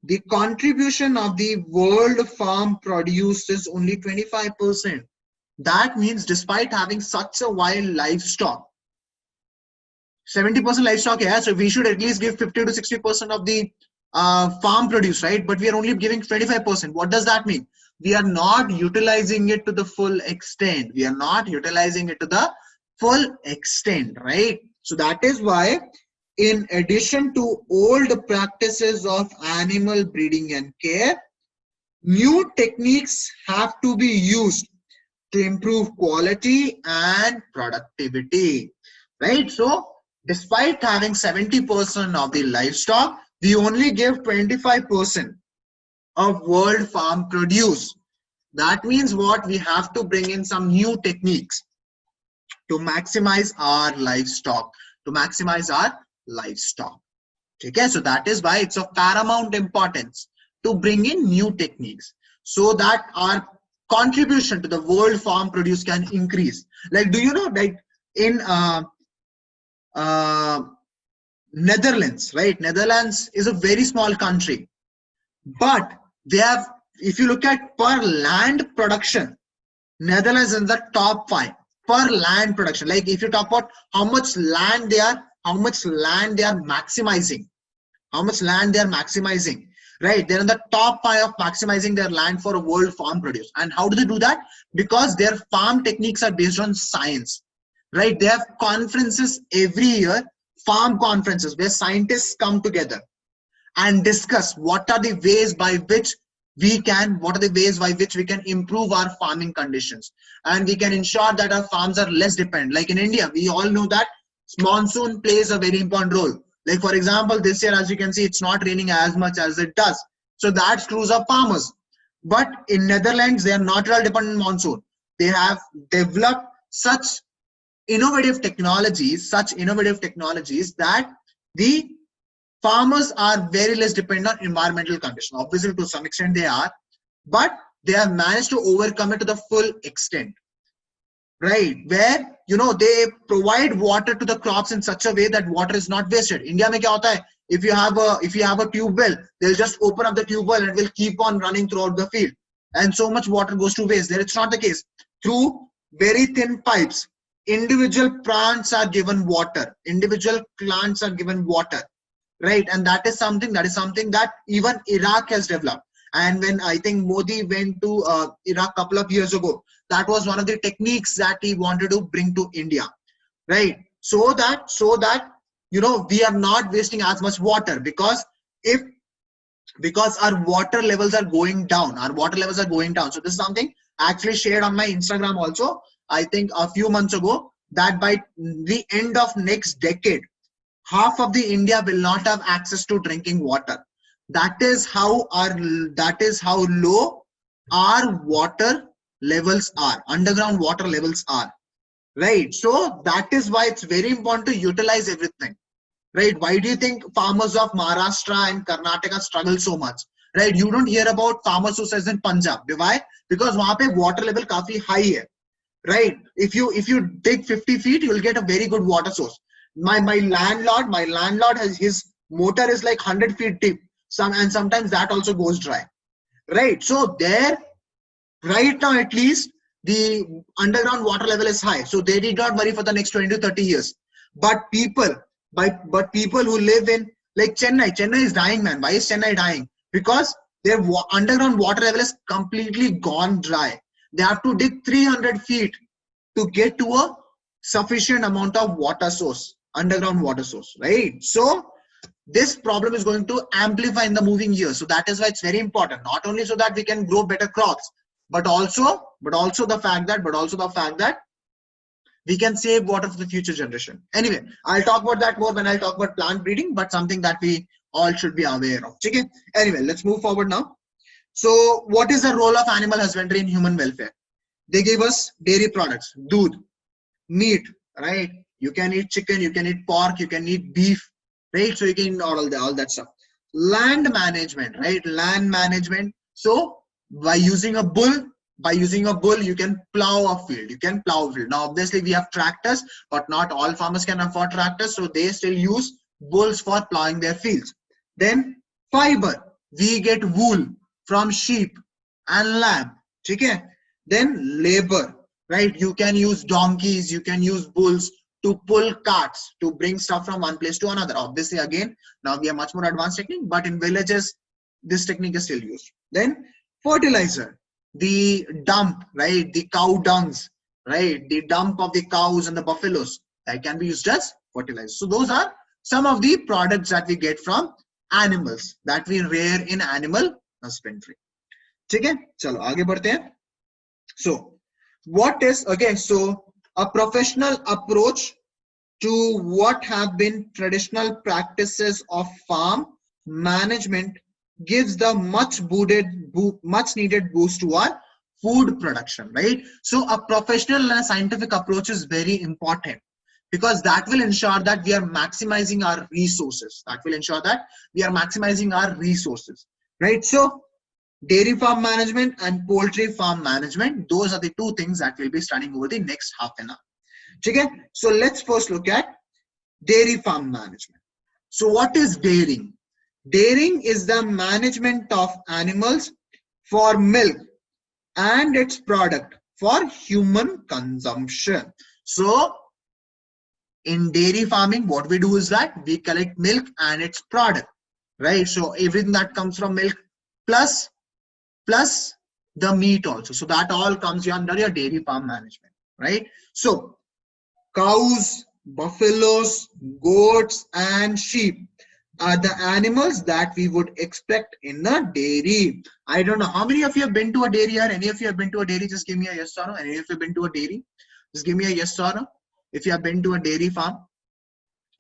the contribution of the world farm produce is only 25%. That means despite having such a wild livestock, 70% livestock, yeah, so we should at least give 50 to 60% of the farm produce, right? But we are only giving 25%. What does that mean? We are not utilizing it to the full extent. Right? So that is why, in addition to old practices of animal breeding and care, new techniques have to be used to improve quality and productivity, right? So despite having 70% of the livestock, we only give 25% of world farm produce. That means what? We have to bring in some new techniques to maximize our livestock, Okay, so that is why it's of paramount importance to bring in new techniques so that our contribution to the world farm produce can increase. Like, do you know, like in Netherlands, right? Netherlands is a very small country, but they have, if you look at per land production, Netherlands is in the top 5 per land production. Like, if you talk about how much land they are maximizing, right? They're in the top 5 of maximizing their land for world farm produce. And how do they do that? Because their farm techniques are based on science, right? They have conferences every year, farm conferences, where scientists come together and discuss what are the ways by which we can improve our farming conditions, and we can ensure that our farms are less dependent. Like in India, we all know that monsoon plays a very important role. Like, for example, this year, as you can see, it's not raining as much as it does. So that screws up farmers. But in Netherlands, they are not at all dependent on monsoon. They have developed such innovative technologies that the farmers are very less dependent on environmental conditions. Obviously, to some extent they are, but they have managed to overcome it to the full extent, right? Where, they provide water to the crops in such a way that water is not wasted. India mein kya hota hai? If you have a tube well, they'll just open up the tube well and it will keep on running throughout the field, and so much water goes to waste. There it's not the case. Through very thin pipes. Individual plants are given water. Individual plants are given water, right? And that is something that even Iraq has developed. And when I think Modi went to Iraq a couple of years ago, that was one of the techniques that he wanted to bring to India, right? So that we are not wasting as much water, because if our water levels are going down, so this is something I actually shared on my Instagram also, I think a few months ago, that by the end of next decade, half of the India will not have access to drinking water. That is how low our water levels are, underground water levels are, right? So that is why it's very important to utilize everything, right? Why do you think farmers of Maharashtra and Karnataka struggle so much, right? You don't hear about farmer suicides in Punjab. Why? Because वहाँ पे water level काफी high है, right? If you dig 50 feet, you will get a very good water source. My landlord has, his motor is like 100 feet deep, and sometimes that also goes dry, right? So there, right now at least, the underground water level is high, so they did not worry for the next 20 to 30 years. But people who live in, like, Chennai is dying, man. Why is Chennai dying? Because their underground water level is completely gone dry. They have to dig 300 feet to get to a sufficient amount of water source, underground water source, right? So this problem is going to amplify in the moving years. So that is why it's very important, not only so that we can grow better crops, but also the fact that we can save water for the future generation. Anyway, I'll talk about that more when I talk about plant breeding, but something that we all should be aware of. Okay? Anyway, let's move forward now. So what is the role of animal husbandry in human welfare? They gave us dairy products, doodh, meat, right? You can eat chicken, you can eat pork, you can eat beef, right? So you can eat all that stuff. Land management, right? Land management. So by using a bull, you can plow a field. Now, obviously, we have tractors, but not all farmers can afford tractors, so they still use bulls for plowing their fields. Then fiber, we get wool from sheep and lamb. Okay? Then labor, right? You can use donkeys, you can use bulls to pull carts to bring stuff from one place to another. Obviously, again, now we have much more advanced technique, but in villages, this technique is still used. Then fertilizer, the dump, right? The cow dungs, right? The dump of the cows and the buffaloes, that can be used as fertilizer. So those are some of the products that we get from animals that we rear in animal husbandry. Okay, chalo आगे बढ़ते हैं. So what is, okay, so a professional approach to what have been traditional practices of farm management gives the much needed boost to our food production, right? So a professional and a scientific approach is very important, because that will ensure that we are maximizing our resources. Right? So dairy farm management and poultry farm management, those are the two things that we'll be studying over the next half an hour. Okay? So let's first look at dairy farm management. So what is dairying? Dairying is the management of animals for milk and its product for human consumption. So in dairy farming, what we do is that we collect milk and its product, right? So everything that comes from milk plus the meat also. So that all comes under your dairy farm management, right? So cows, buffaloes, goats, and sheep are the animals that we would expect in a dairy. I don't know how many of you have been to a dairy, or any of you have been to a dairy? Just give me a yes or no. Any of you have been to a dairy? Just give me a yes or no if you have been to a dairy farm.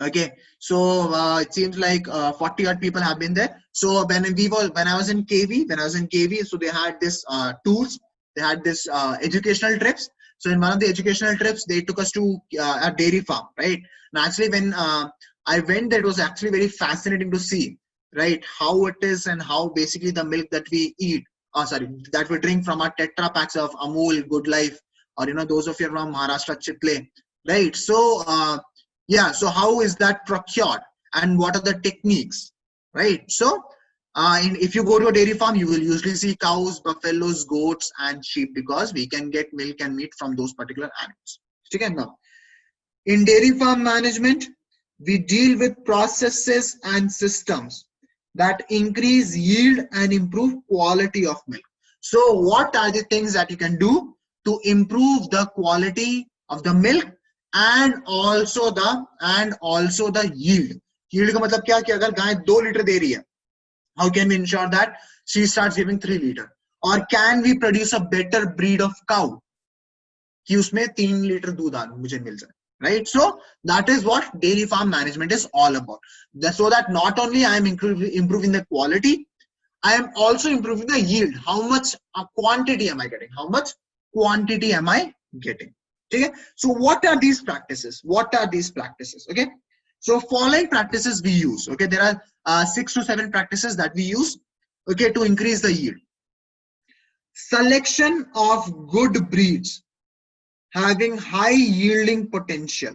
Okay, so it seems like 40 odd people have been there. So when I was in KV, so they had this tours, they had this educational trips. So in one of the educational trips, they took us to a dairy farm, right? And actually, when I went there, it was actually very fascinating to see, right, how it is and how basically the milk that we eat, that we drink from our Tetra packs of Amul, Good Life, or those of you from Maharashtra, Chiple, right? So yeah, so how is that procured and what are the techniques, right? So if you go to a dairy farm, you will usually see cows, buffaloes, goats, and sheep, because we can get milk and meat from those particular animals. Okay, now in dairy farm management, we deal with processes and systems that increase yield and improve quality of milk. So what are the things that you can do to improve the quality of the milk and also the yield? Yield का मतलब क्या कि अगर गाय 2 litre दे रही है, how can we ensure that she starts giving 3 liter? Or can we produce a better breed of cow कि उसमें 3 litre दूध मुझे मिल जाए? Right? So that is what dairy farm management is all about. So that not only I am improving the quality, I am also improving the yield. How much quantity am I getting? How much quantity am I getting? Okay. So what are these practices? What are these practices? Okay. So following practices we use. Okay. There are 6 to 7 practices that we use. Okay, to increase the yield. Selection of good breeds having high yielding potential.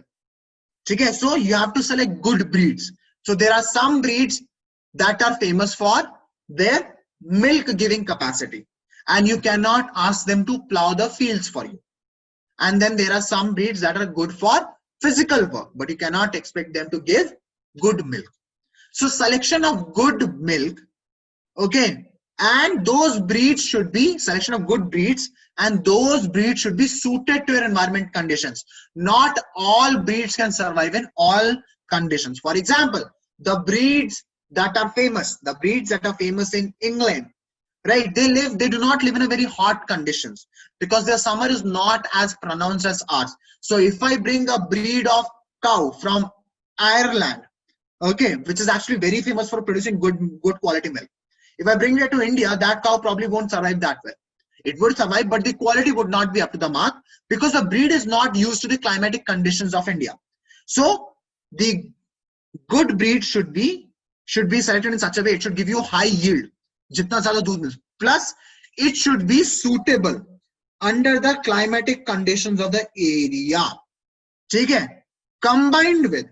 Okay, so you have to select good breeds. So there are some breeds that are famous for their milk giving capacity, and you cannot ask them to plow the fields for you. And then there are some breeds that are good for physical work, but you cannot expect them to give good milk. So selection of good milk, okay, and those breeds should be selection of good breeds, and those breeds should be suited to your environment conditions. Not all breeds can survive in all conditions. For example, the breeds that are famous in England, right? They do not live in a very hot conditions because their summer is not as pronounced as ours. So if I bring a breed of cow from Ireland, okay, which is actually very famous for producing good quality milk, if I bring it to India, that cow probably won't survive that well. It would survive, but the quality would not be up to the mark because the breed is not used to the climatic conditions of India. So the good breed should be selected in such a way, it should give you high yield, jitna zyada doodh mil. Plus it should be suitable under the climatic conditions of the area. Okay? Combined with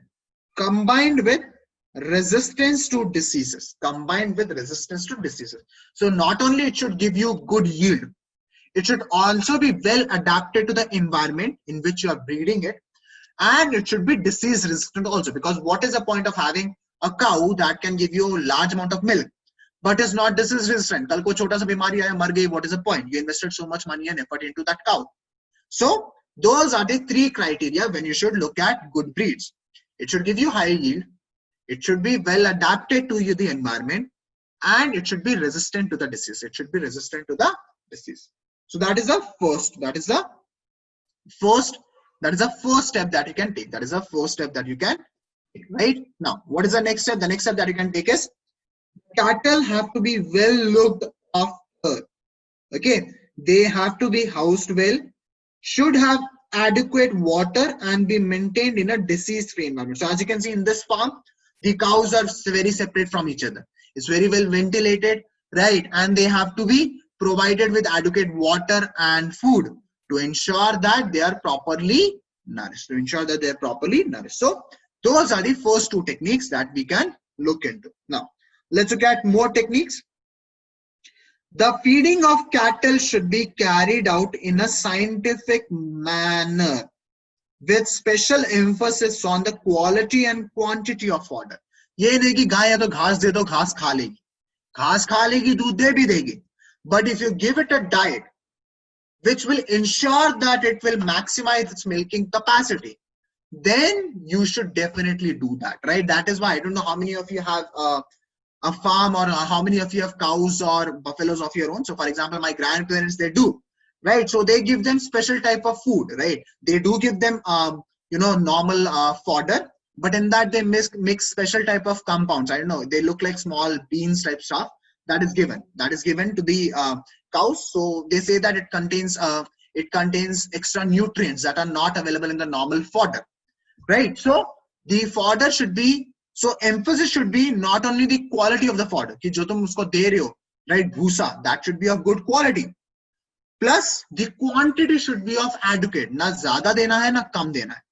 resistance to diseases. So not only it should give you good yield, it should also be well adapted to the environment in which you are breeding it, and it should be disease resistant also, because what is the point of having a cow that can give you a large amount of milk but is not disease resistant? Kal ko chota sa bimari aaya, mar gayi, what is the point? You invested so much money and effort into that cow. So those are the 3 criteria when you should look at good breeds. It should give you high yield, it should be well adapted to the environment, and it should be resistant to the disease. So that is the first step that you can take. Right? Now, what is the next step? The next step that you can take is cattle have to be well looked after. Okay, they have to be housed well, should have adequate water, and be maintained in a disease-free environment. So as you can see in this farm, the cows are very separate from each other. It's very well ventilated, right? And they have to be provided with adequate water and food to ensure that they are properly nourished. So those are the first 2 techniques that we can look into. Now, let's look at more techniques. The feeding of cattle should be carried out in a scientific manner with special emphasis on the quality and quantity of fodder. ये नहीं कि गाय है तो घास दे दो, घास खा लेगी, दूध दे भी देगी. But if you give it a diet which will ensure that it will maximize its milking capacity, then you should definitely do that, right? That is why I don't know how many of you have a farm, or how many of you have cows or buffaloes of your own. So for example, my grandparents, they do, right? So they give them special type of food, right? They do give them normal fodder, but in that they mix special type of compounds. I don't know, they look like small beans type stuff that is given to the cows. So they say that it contains extra nutrients that are not available in the normal fodder, right? So the fodder should be, so emphasis should be not only the quality of the fodder, कि जो तुम उसको दे रहे हो, right? भूसा, that should be of good quality. Plus the quantity should be of adequate. ना ज़्यादा देना है, ना कम देना है,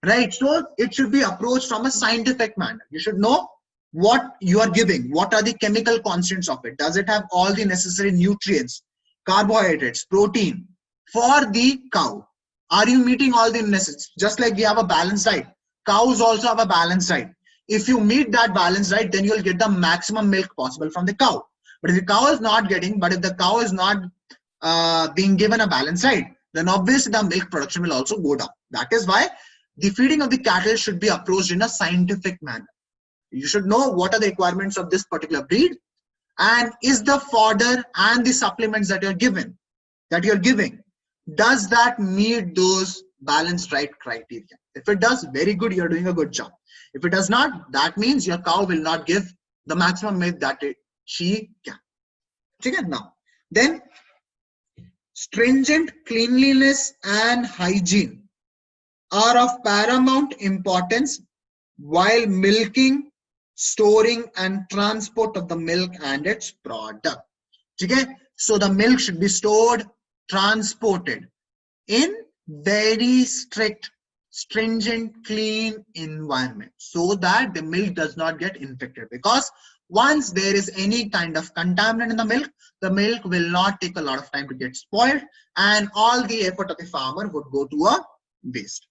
right? So it should be approached from a scientific manner. You should know what you are giving, what are the chemical constants of it, does it have all the necessary nutrients, carbohydrates, protein for the cow, are you meeting all the necessities? Just like we have a balanced diet, cows also have a balanced diet. If you meet that balanced diet, then you'll get the maximum milk possible from the cow. But if the cow is not getting, but if the cow is not being given a balanced diet, then obviously the milk production will also go down. That is why the feeding of the cattle should be approached in a scientific manner. You should know what are the requirements of this particular breed, and is the fodder and the supplements that you're giving, does that meet those balanced diet criteria? If it does, very good, you're doing a good job. If it does not, that means your cow will not give the maximum milk that she can. Okay, now, then stringent cleanliness and hygiene are of paramount importance while milking, storing and transport of the milk and its product. Okay, so the milk should be stored, transported in very strict, stringent, clean environment so that the milk does not get infected, because once there is any kind of contaminant in the milk will not take a lot of time to get spoiled, and all the effort of the farmer would go to a waste.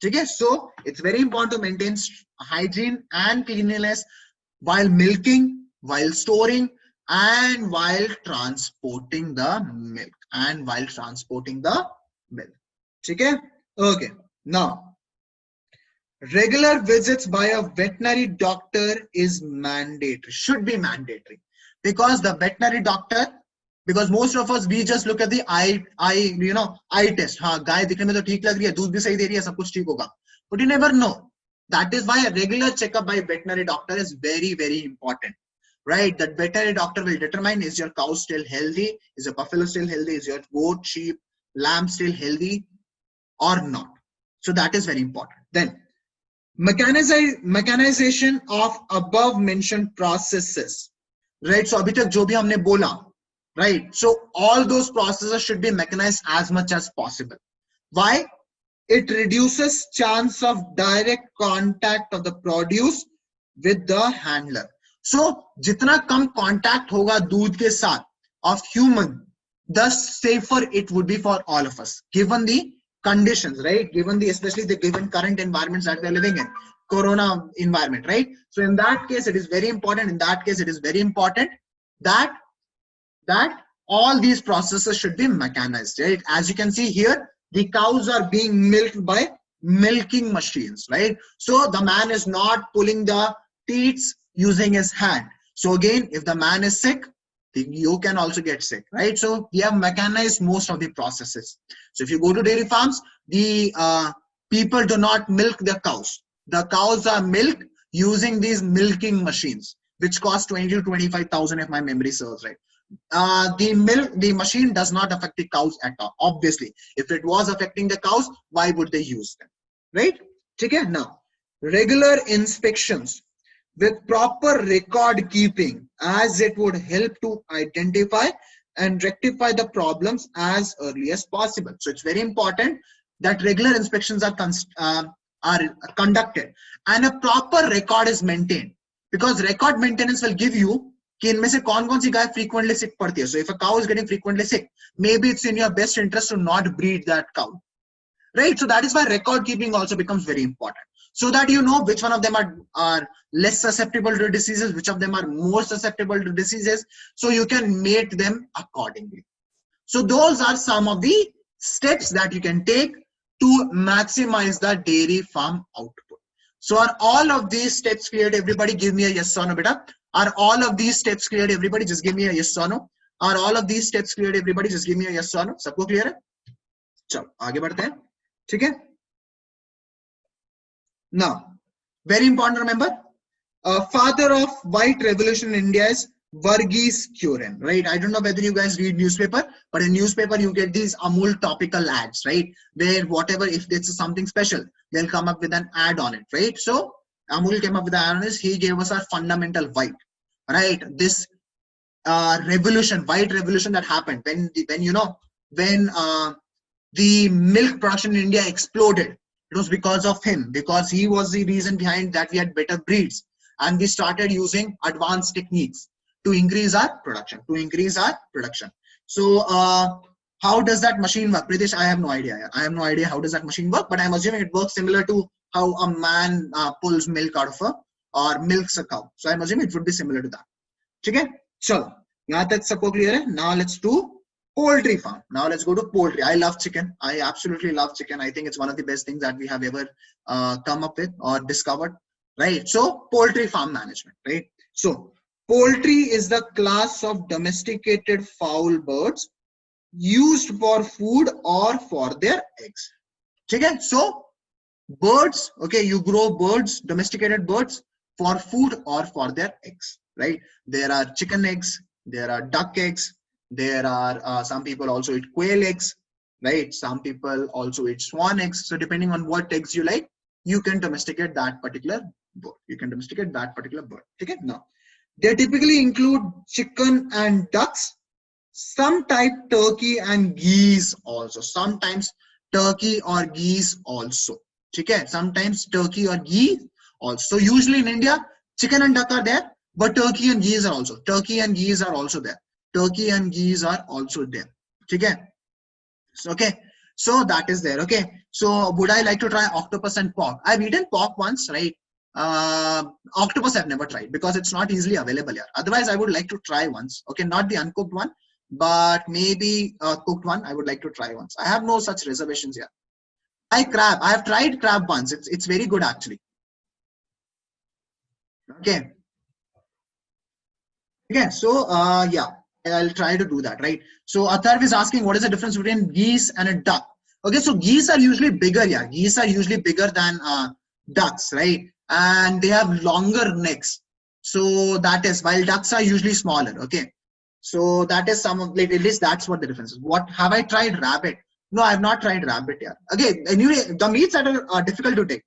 Okay, so it's very important to maintain hygiene and cleanliness while milking, while storing, and while transporting the milk. Okay, now regular visits by a veterinary doctor is mandatory, should be mandatory, because the veterinary doctor, because most of us we just look at the eye test. हाँ, गाय दिखने में तो ठीक लग रही है, दूध भी सही दे रही है, सब कुछ ठीक होगा. But you never know. That is why a regular checkup by veterinary doctor is very, very important, right? That veterinary doctor will determine, is your cow still healthy, is your buffalo still healthy, is your goat, sheep, lamb still healthy or not. So that is very important. Then mechanization of above mentioned processes, right? So abhi tak jo bhi humne bola, right? So all those processes should be mechanized as much as possible. Why? It reduces chance of direct contact of the produce with the handler. So jitna kam contact hoga दूध के साथ of human, the safer it would be for all of us, given the conditions, right? Given the, especially the given current environments that we are living in, corona environment, right? So in that case, it is very important. That all these processes should be mechanized, right? As you can see here, the cows are being milked by milking machines, right? So the man is not pulling the teats using his hand. So again, if the man is sick, you can also get sick, right? So we have mechanized most of the processes. So if you go to dairy farms, the people do not milk their cows. The cows are milked using these milking machines, which cost 20 to 25,000 if my memory serves right. The machine does not affect the cows at all. Obviously, if it was affecting the cows, why would they use them, right? Okay, now regular inspections with proper record keeping, as it would help to identify and rectify the problems as early as possible. So it's very important that regular inspections are conducted and a proper record is maintained, because record maintenance will give you कि इनमें से कौन-कौन सी गाय frequently sick पड़ती है. So if a cow is getting frequently sick, maybe it's in your best interest to not breed that cow, right? So that is why record keeping also becomes very important, so that you know which one of them are less susceptible to diseases, which of them are more susceptible to diseases, so you can mate them accordingly. So those are some of the steps that you can take to maximize the dairy farm output. So are all of these steps clear? Everybody give me a yes or no, beta. Are all of these steps clear? Everybody just give me a yes or no. Are all of these steps clear? Everybody just give me a yes or no. सबको clear है? चलो आगे बढ़ते हैं, ठीक है? Now, very important to remember, father of white revolution in India is Varghese Kuren, right? I don't know whether you guys read newspaper, but in newspaper you get these Amul topical ads, right? Where whatever, if it's something special, they'll come up with an ad on it, right? So Amul came up with the ad on this. He gave us our fundamental white, right? This revolution, white revolution that happened when the milk production in India exploded. It was because of him, because he was the reason behind that we had better breeds. and we started using advanced techniques to increase our production, So how does that machine work? Pritesh, I have no idea. I have no idea how does that machine work, but I'm assuming it works similar to how a man pulls milk out of or milks a cow. So I'm assuming it would be similar to that. Okay? So, यहाँ तक सबको clear है? Now let's do poultry farm. Now let's go to poultry. I love chicken. I absolutely love chicken. I think it's one of the best things that we have ever come up with or discovered. Right? So poultry farm management. Right? So poultry is the class of domesticated fowl birds used for food or for their eggs. Okay? So birds, okay, you grow birds, domesticated birds for food or for their eggs. Right? There are chicken eggs, there are duck eggs, there are some people also eat quail eggs, right? Some people also eat swan eggs. So depending on what eggs you like, you can domesticate that particular bird. Okay, now they typically include chicken and ducks, some type turkey and geese also. Sometimes turkey or geese also. Okay, sometimes turkey or geese also. So usually in India, chicken and duck are there, but turkey and geese are also. There. Okay. So that is there. Okay. So would I like to try octopus and pork? I've eaten pork once, right? Octopus I've never tried because it's not easily available here. Otherwise, I would like to try once. Okay, not the uncooked one, but maybe cooked one. I would like to try once. I have no such reservations here. Crab. I have tried crab once. It's very good actually. Okay. Okay. So yeah. I'll try to do that, right? So Atharv is asking what is the difference between geese and a duck. Okay, so geese are usually bigger, yeah. Geese are usually bigger than ducks, right? And they have longer necks. So that is, while ducks are usually smaller, okay? So that is some of, like, at least that's what the difference is. What have I tried? Rabbit? No, I have not tried rabbit yet. Okay, anyway, the meats that are difficult to take.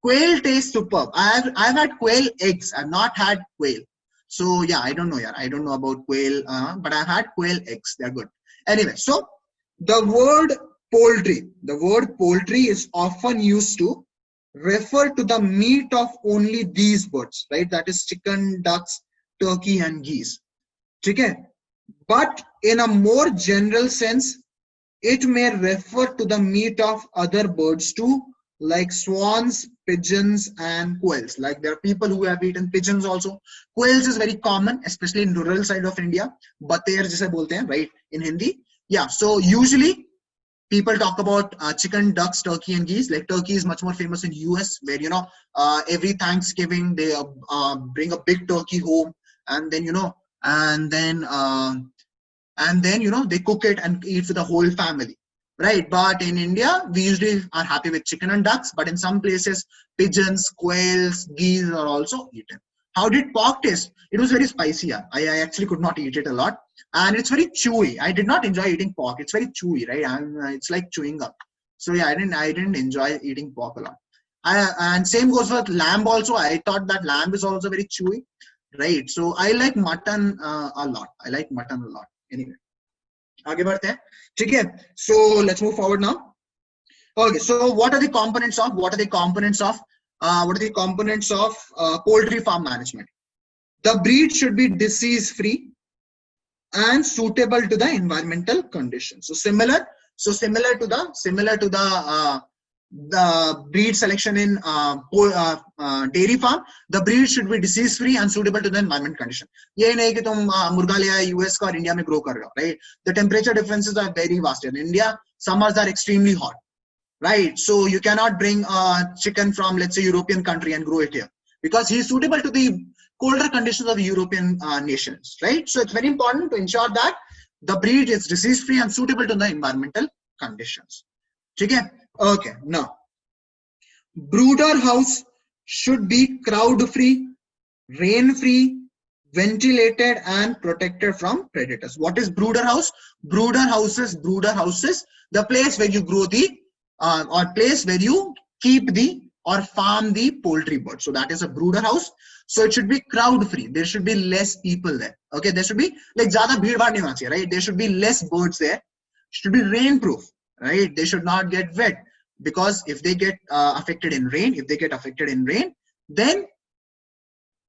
Quail tastes superb. I've had quail eggs. I've not had quail. So yeah, I don't know. Yeah, I don't know about quail, but I've had quail eggs. They're good. Anyway, so the word poultry is often used to refer to the meat of only these birds, right? That is chicken, ducks, turkey, and geese. Okay, but in a more general sense, it may refer to the meat of other birds too, like swans, pigeons, and quails. Like there are people who have eaten pigeons also. Quails is very common, especially in rural side of India. Bater jise bolte hain, right? In Hindi. Yeah. So usually people talk about chicken, ducks, turkey, and geese. Like turkey is much more famous in US, where every Thanksgiving they bring a big turkey home, and then they cook it and eat for the whole family. Right, but in India, we usually are happy with chicken and ducks, but in some places, pigeons, quails, geese are also eaten. How did pork taste? It was very spicy. Yeah. I actually could not eat it a lot, and it's very chewy. I did not enjoy eating pork. It's very chewy, right? It's like chewing gum. So yeah, I didn't enjoy eating pork a lot. And same goes with lamb also. I thought that lamb is also very chewy, right? So I like mutton a lot. Anyway. आगे बढ़ते हैं, ठीक है? So let's move forward now. Okay, so what are the components of poultry farm management? The breed should be disease free and suitable to the environmental conditions. So similar to the breed selection in dairy farm, the breed should be disease free and suitable to the environment condition. ये नहीं कि तुम मुर्गा ले आए US का और India में grow कर रहे हो, right? The temperature differences are very vast. In India, summers are extremely hot, right? So you cannot bring chicken from, let's say, European country and grow it here because he is suitable to the colder conditions of the European nations, right? So it's very important to ensure that the breed is disease free and suitable to the environmental conditions. Okay. Okay, now brooder house should be crowd free, rain free, ventilated, and protected from predators. What is brooder house? Brooder houses, the place where you grow the or place where you keep the or farm the poultry bird. So that is a brooder house. So it should be crowd free. There should be less people there. Okay, there should be like zyada bheed bhaad nahi hona chahiye, right? There should be less birds there. Should be rain proof. Right, they should not get wet because if they get affected in rain, then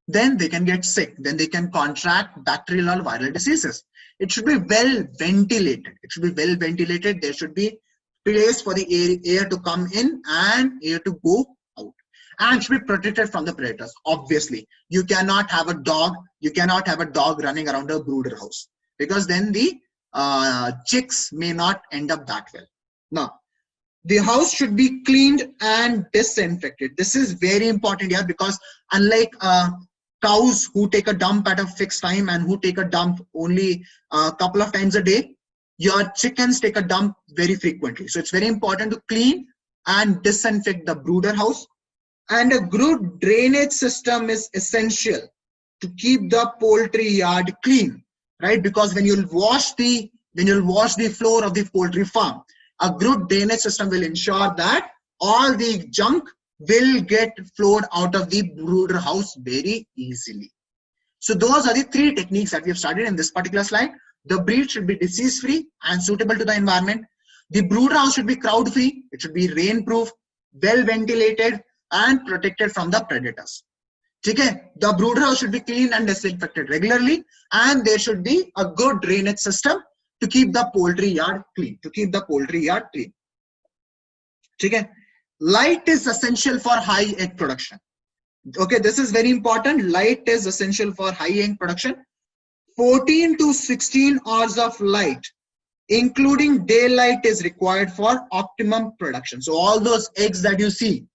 then they can get sick, then they can contract bacterial or viral diseases. It should be well ventilated. It should be well ventilated. There should be place for the air to come in and air to go out, and should be protected from the predators. Obviously, you cannot have a dog. You cannot have a dog running around a brooder house, because then the chicks may not end up that well. Now, the house should be cleaned and disinfected. This is very important here, because unlike cows who take a dump at a fixed time and who take a dump only a couple of times a day, your chickens take a dump very frequently. So it's very important to clean and disinfect the brooder house. And a good drainage system is essential to keep the poultry yard clean, right? Because when you'll wash the floor of the poultry farm, a good drainage system will ensure that all the junk will get flowed out of the brooder house very easily. So those are the three techniques that we have studied in this particular slide. The breed should be disease free and suitable to the environment. The brooder house should be crowd free. It should be rain proof, well ventilated, and protected from the predators. Okay? The brooder house should be cleaned and disinfected regularly, and there should be a good drainage system to keep the poultry yard clean. Okay? Light is essential for high egg production. Okay, this is very important. Light is essential for high egg production. 14 to 16 hours of light, including daylight, is required for optimum production. So all those eggs that you see,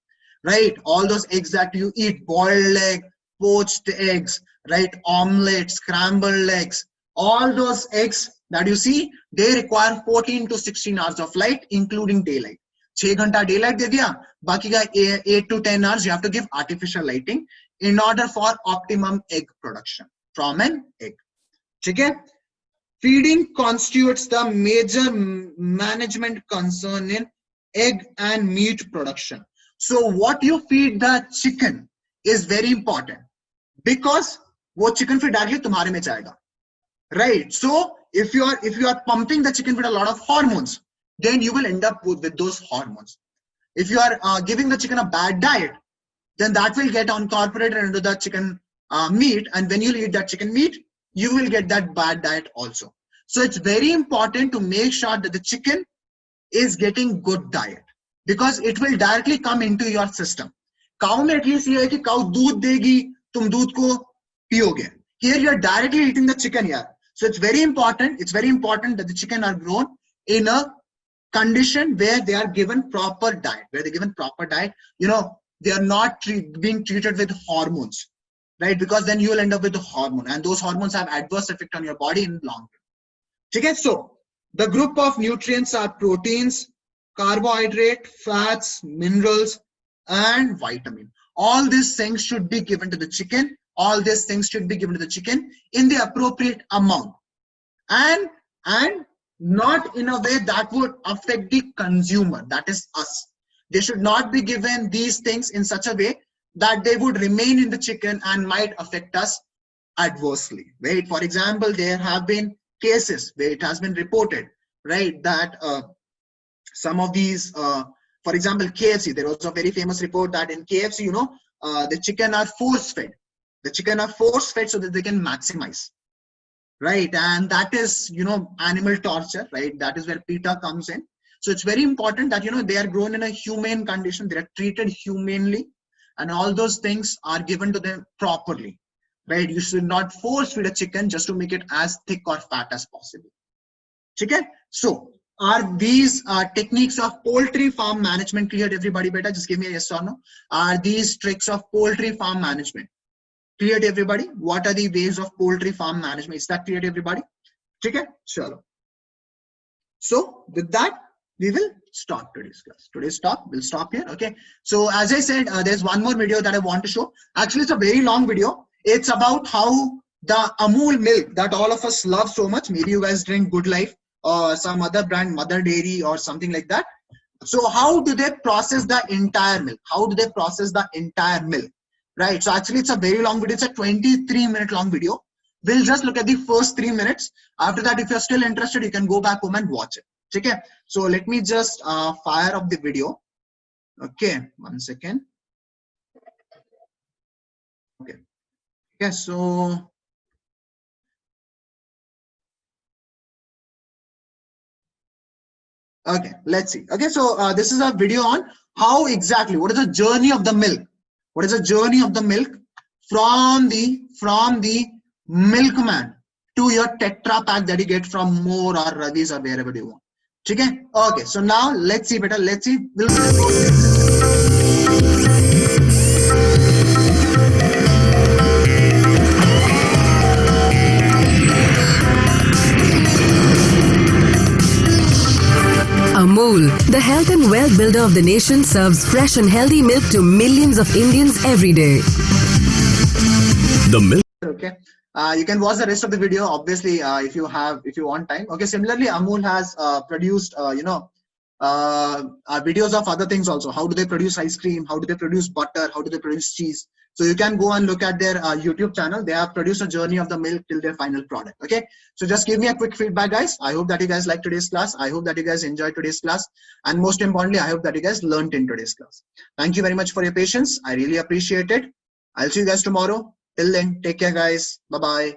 right? All those eggs that you eat, boiled egg, poached eggs, right? Omelette, scrambled eggs, all those eggs that you see, they require 14 to 16 hours of light, including daylight. 6 घंटा daylight दे दिया, बाकी का 8 to 10 hours you have to give artificial lighting in order for optimum egg production from an egg. Okay? Feeding constitutes the major management concern in egg and meat production. So what you feed the chicken is very important, because वो chicken feed directly तुम्हारे में जाएगा, right? So if you are pumping the chicken with a lot of hormones, then you will end up with those hormones. If you are giving the chicken a bad diet, then that will get incorporated into the chicken meat, and when you eat that chicken meat, you will get that bad diet also. So it's very important to make sure that the chicken is getting good diet, because it will directly come into your system. Cow में at least ये है कि cow दूध देगी, तुम दूध को पियोगे. Here you are directly eating the chicken here. So it's very important that the chicken are grown in a condition where they are given proper diet, you know, they are not being treated with hormones, right? Because then you will end up with the hormone, and those hormones have adverse effect on your body in long run. Okay, so the group of nutrients are proteins, carbohydrate, fats, minerals, and vitamin. All these things should be given to the chicken. All these things should be given to the chicken in the appropriate amount, and not in a way that would affect the consumer, that is us. They should not be given these things in such a way that they would remain in the chicken and might affect us adversely, right? For example, there have been cases where it has been reported, right, that some of these, for example, KFC, there was a very famous report that in KFC, you know, the chicken are force fed. The chicken are force fed so that they can maximize. Right, and that is, you know, animal torture, right? That is where PETA comes in. So it's very important that, you know, they are grown in a humane condition, they are treated humanely, and all those things are given to them properly, right? You should not force feed a chicken just to make it as thick or fat as possible. Okay? So are these techniques of poultry farm management clear to everybody? Beta, just give me a yes or no. Are these tricks of poultry farm management clear to everybody? What are the ways of poultry farm management? Is that clear to everybody? Okay, sure. So with that, we will stop today's class. Today's talk, we'll stop here. Okay. So as I said, there's one more video that I want to show. Actually, it's a very long video. It's about how the Amul milk that all of us love so much. Maybe you guys drink Good Life or some other brand, Mother Dairy or something like that. So how do they process the entire milk? How do they process the entire milk? Right, so actually it's a very long video. It's a 23-minute long video. We'll just look at the first 3 minutes. After that, if you're still interested, you can go back home and watch it. Okay, so let me just fire up the video. Okay, 1 second. Okay, Okay, so okay, let's see. Okay, so this is a video on how exactly, what is the journey of the milk? What is the journey of the milk from the milkman to your Tetra pack that you get from More or Ravi's or wherever you want. Okay, okay. So now let's see better. Let's see. Amul, the health and wealth builder of the nation, serves fresh and healthy milk to millions of Indians every day. The milk. Okay. You can watch the rest of the video, obviously, if you want time. Okay. Similarly, Amul has produced, videos of other things also. How do they produce ice cream? How do they produce butter? How do they produce cheese? So you can go and look at their YouTube channel. They have produced a journey of the milk till their final product. Okay. So just give me a quick feedback, guys. I hope that you guys like today's class. I hope that you guys enjoyed today's class. And most importantly, I hope that you guys learned in today's class. Thank you very much for your patience. I really appreciate it. I'll see you guys tomorrow. Till then, take care, guys. Bye-bye.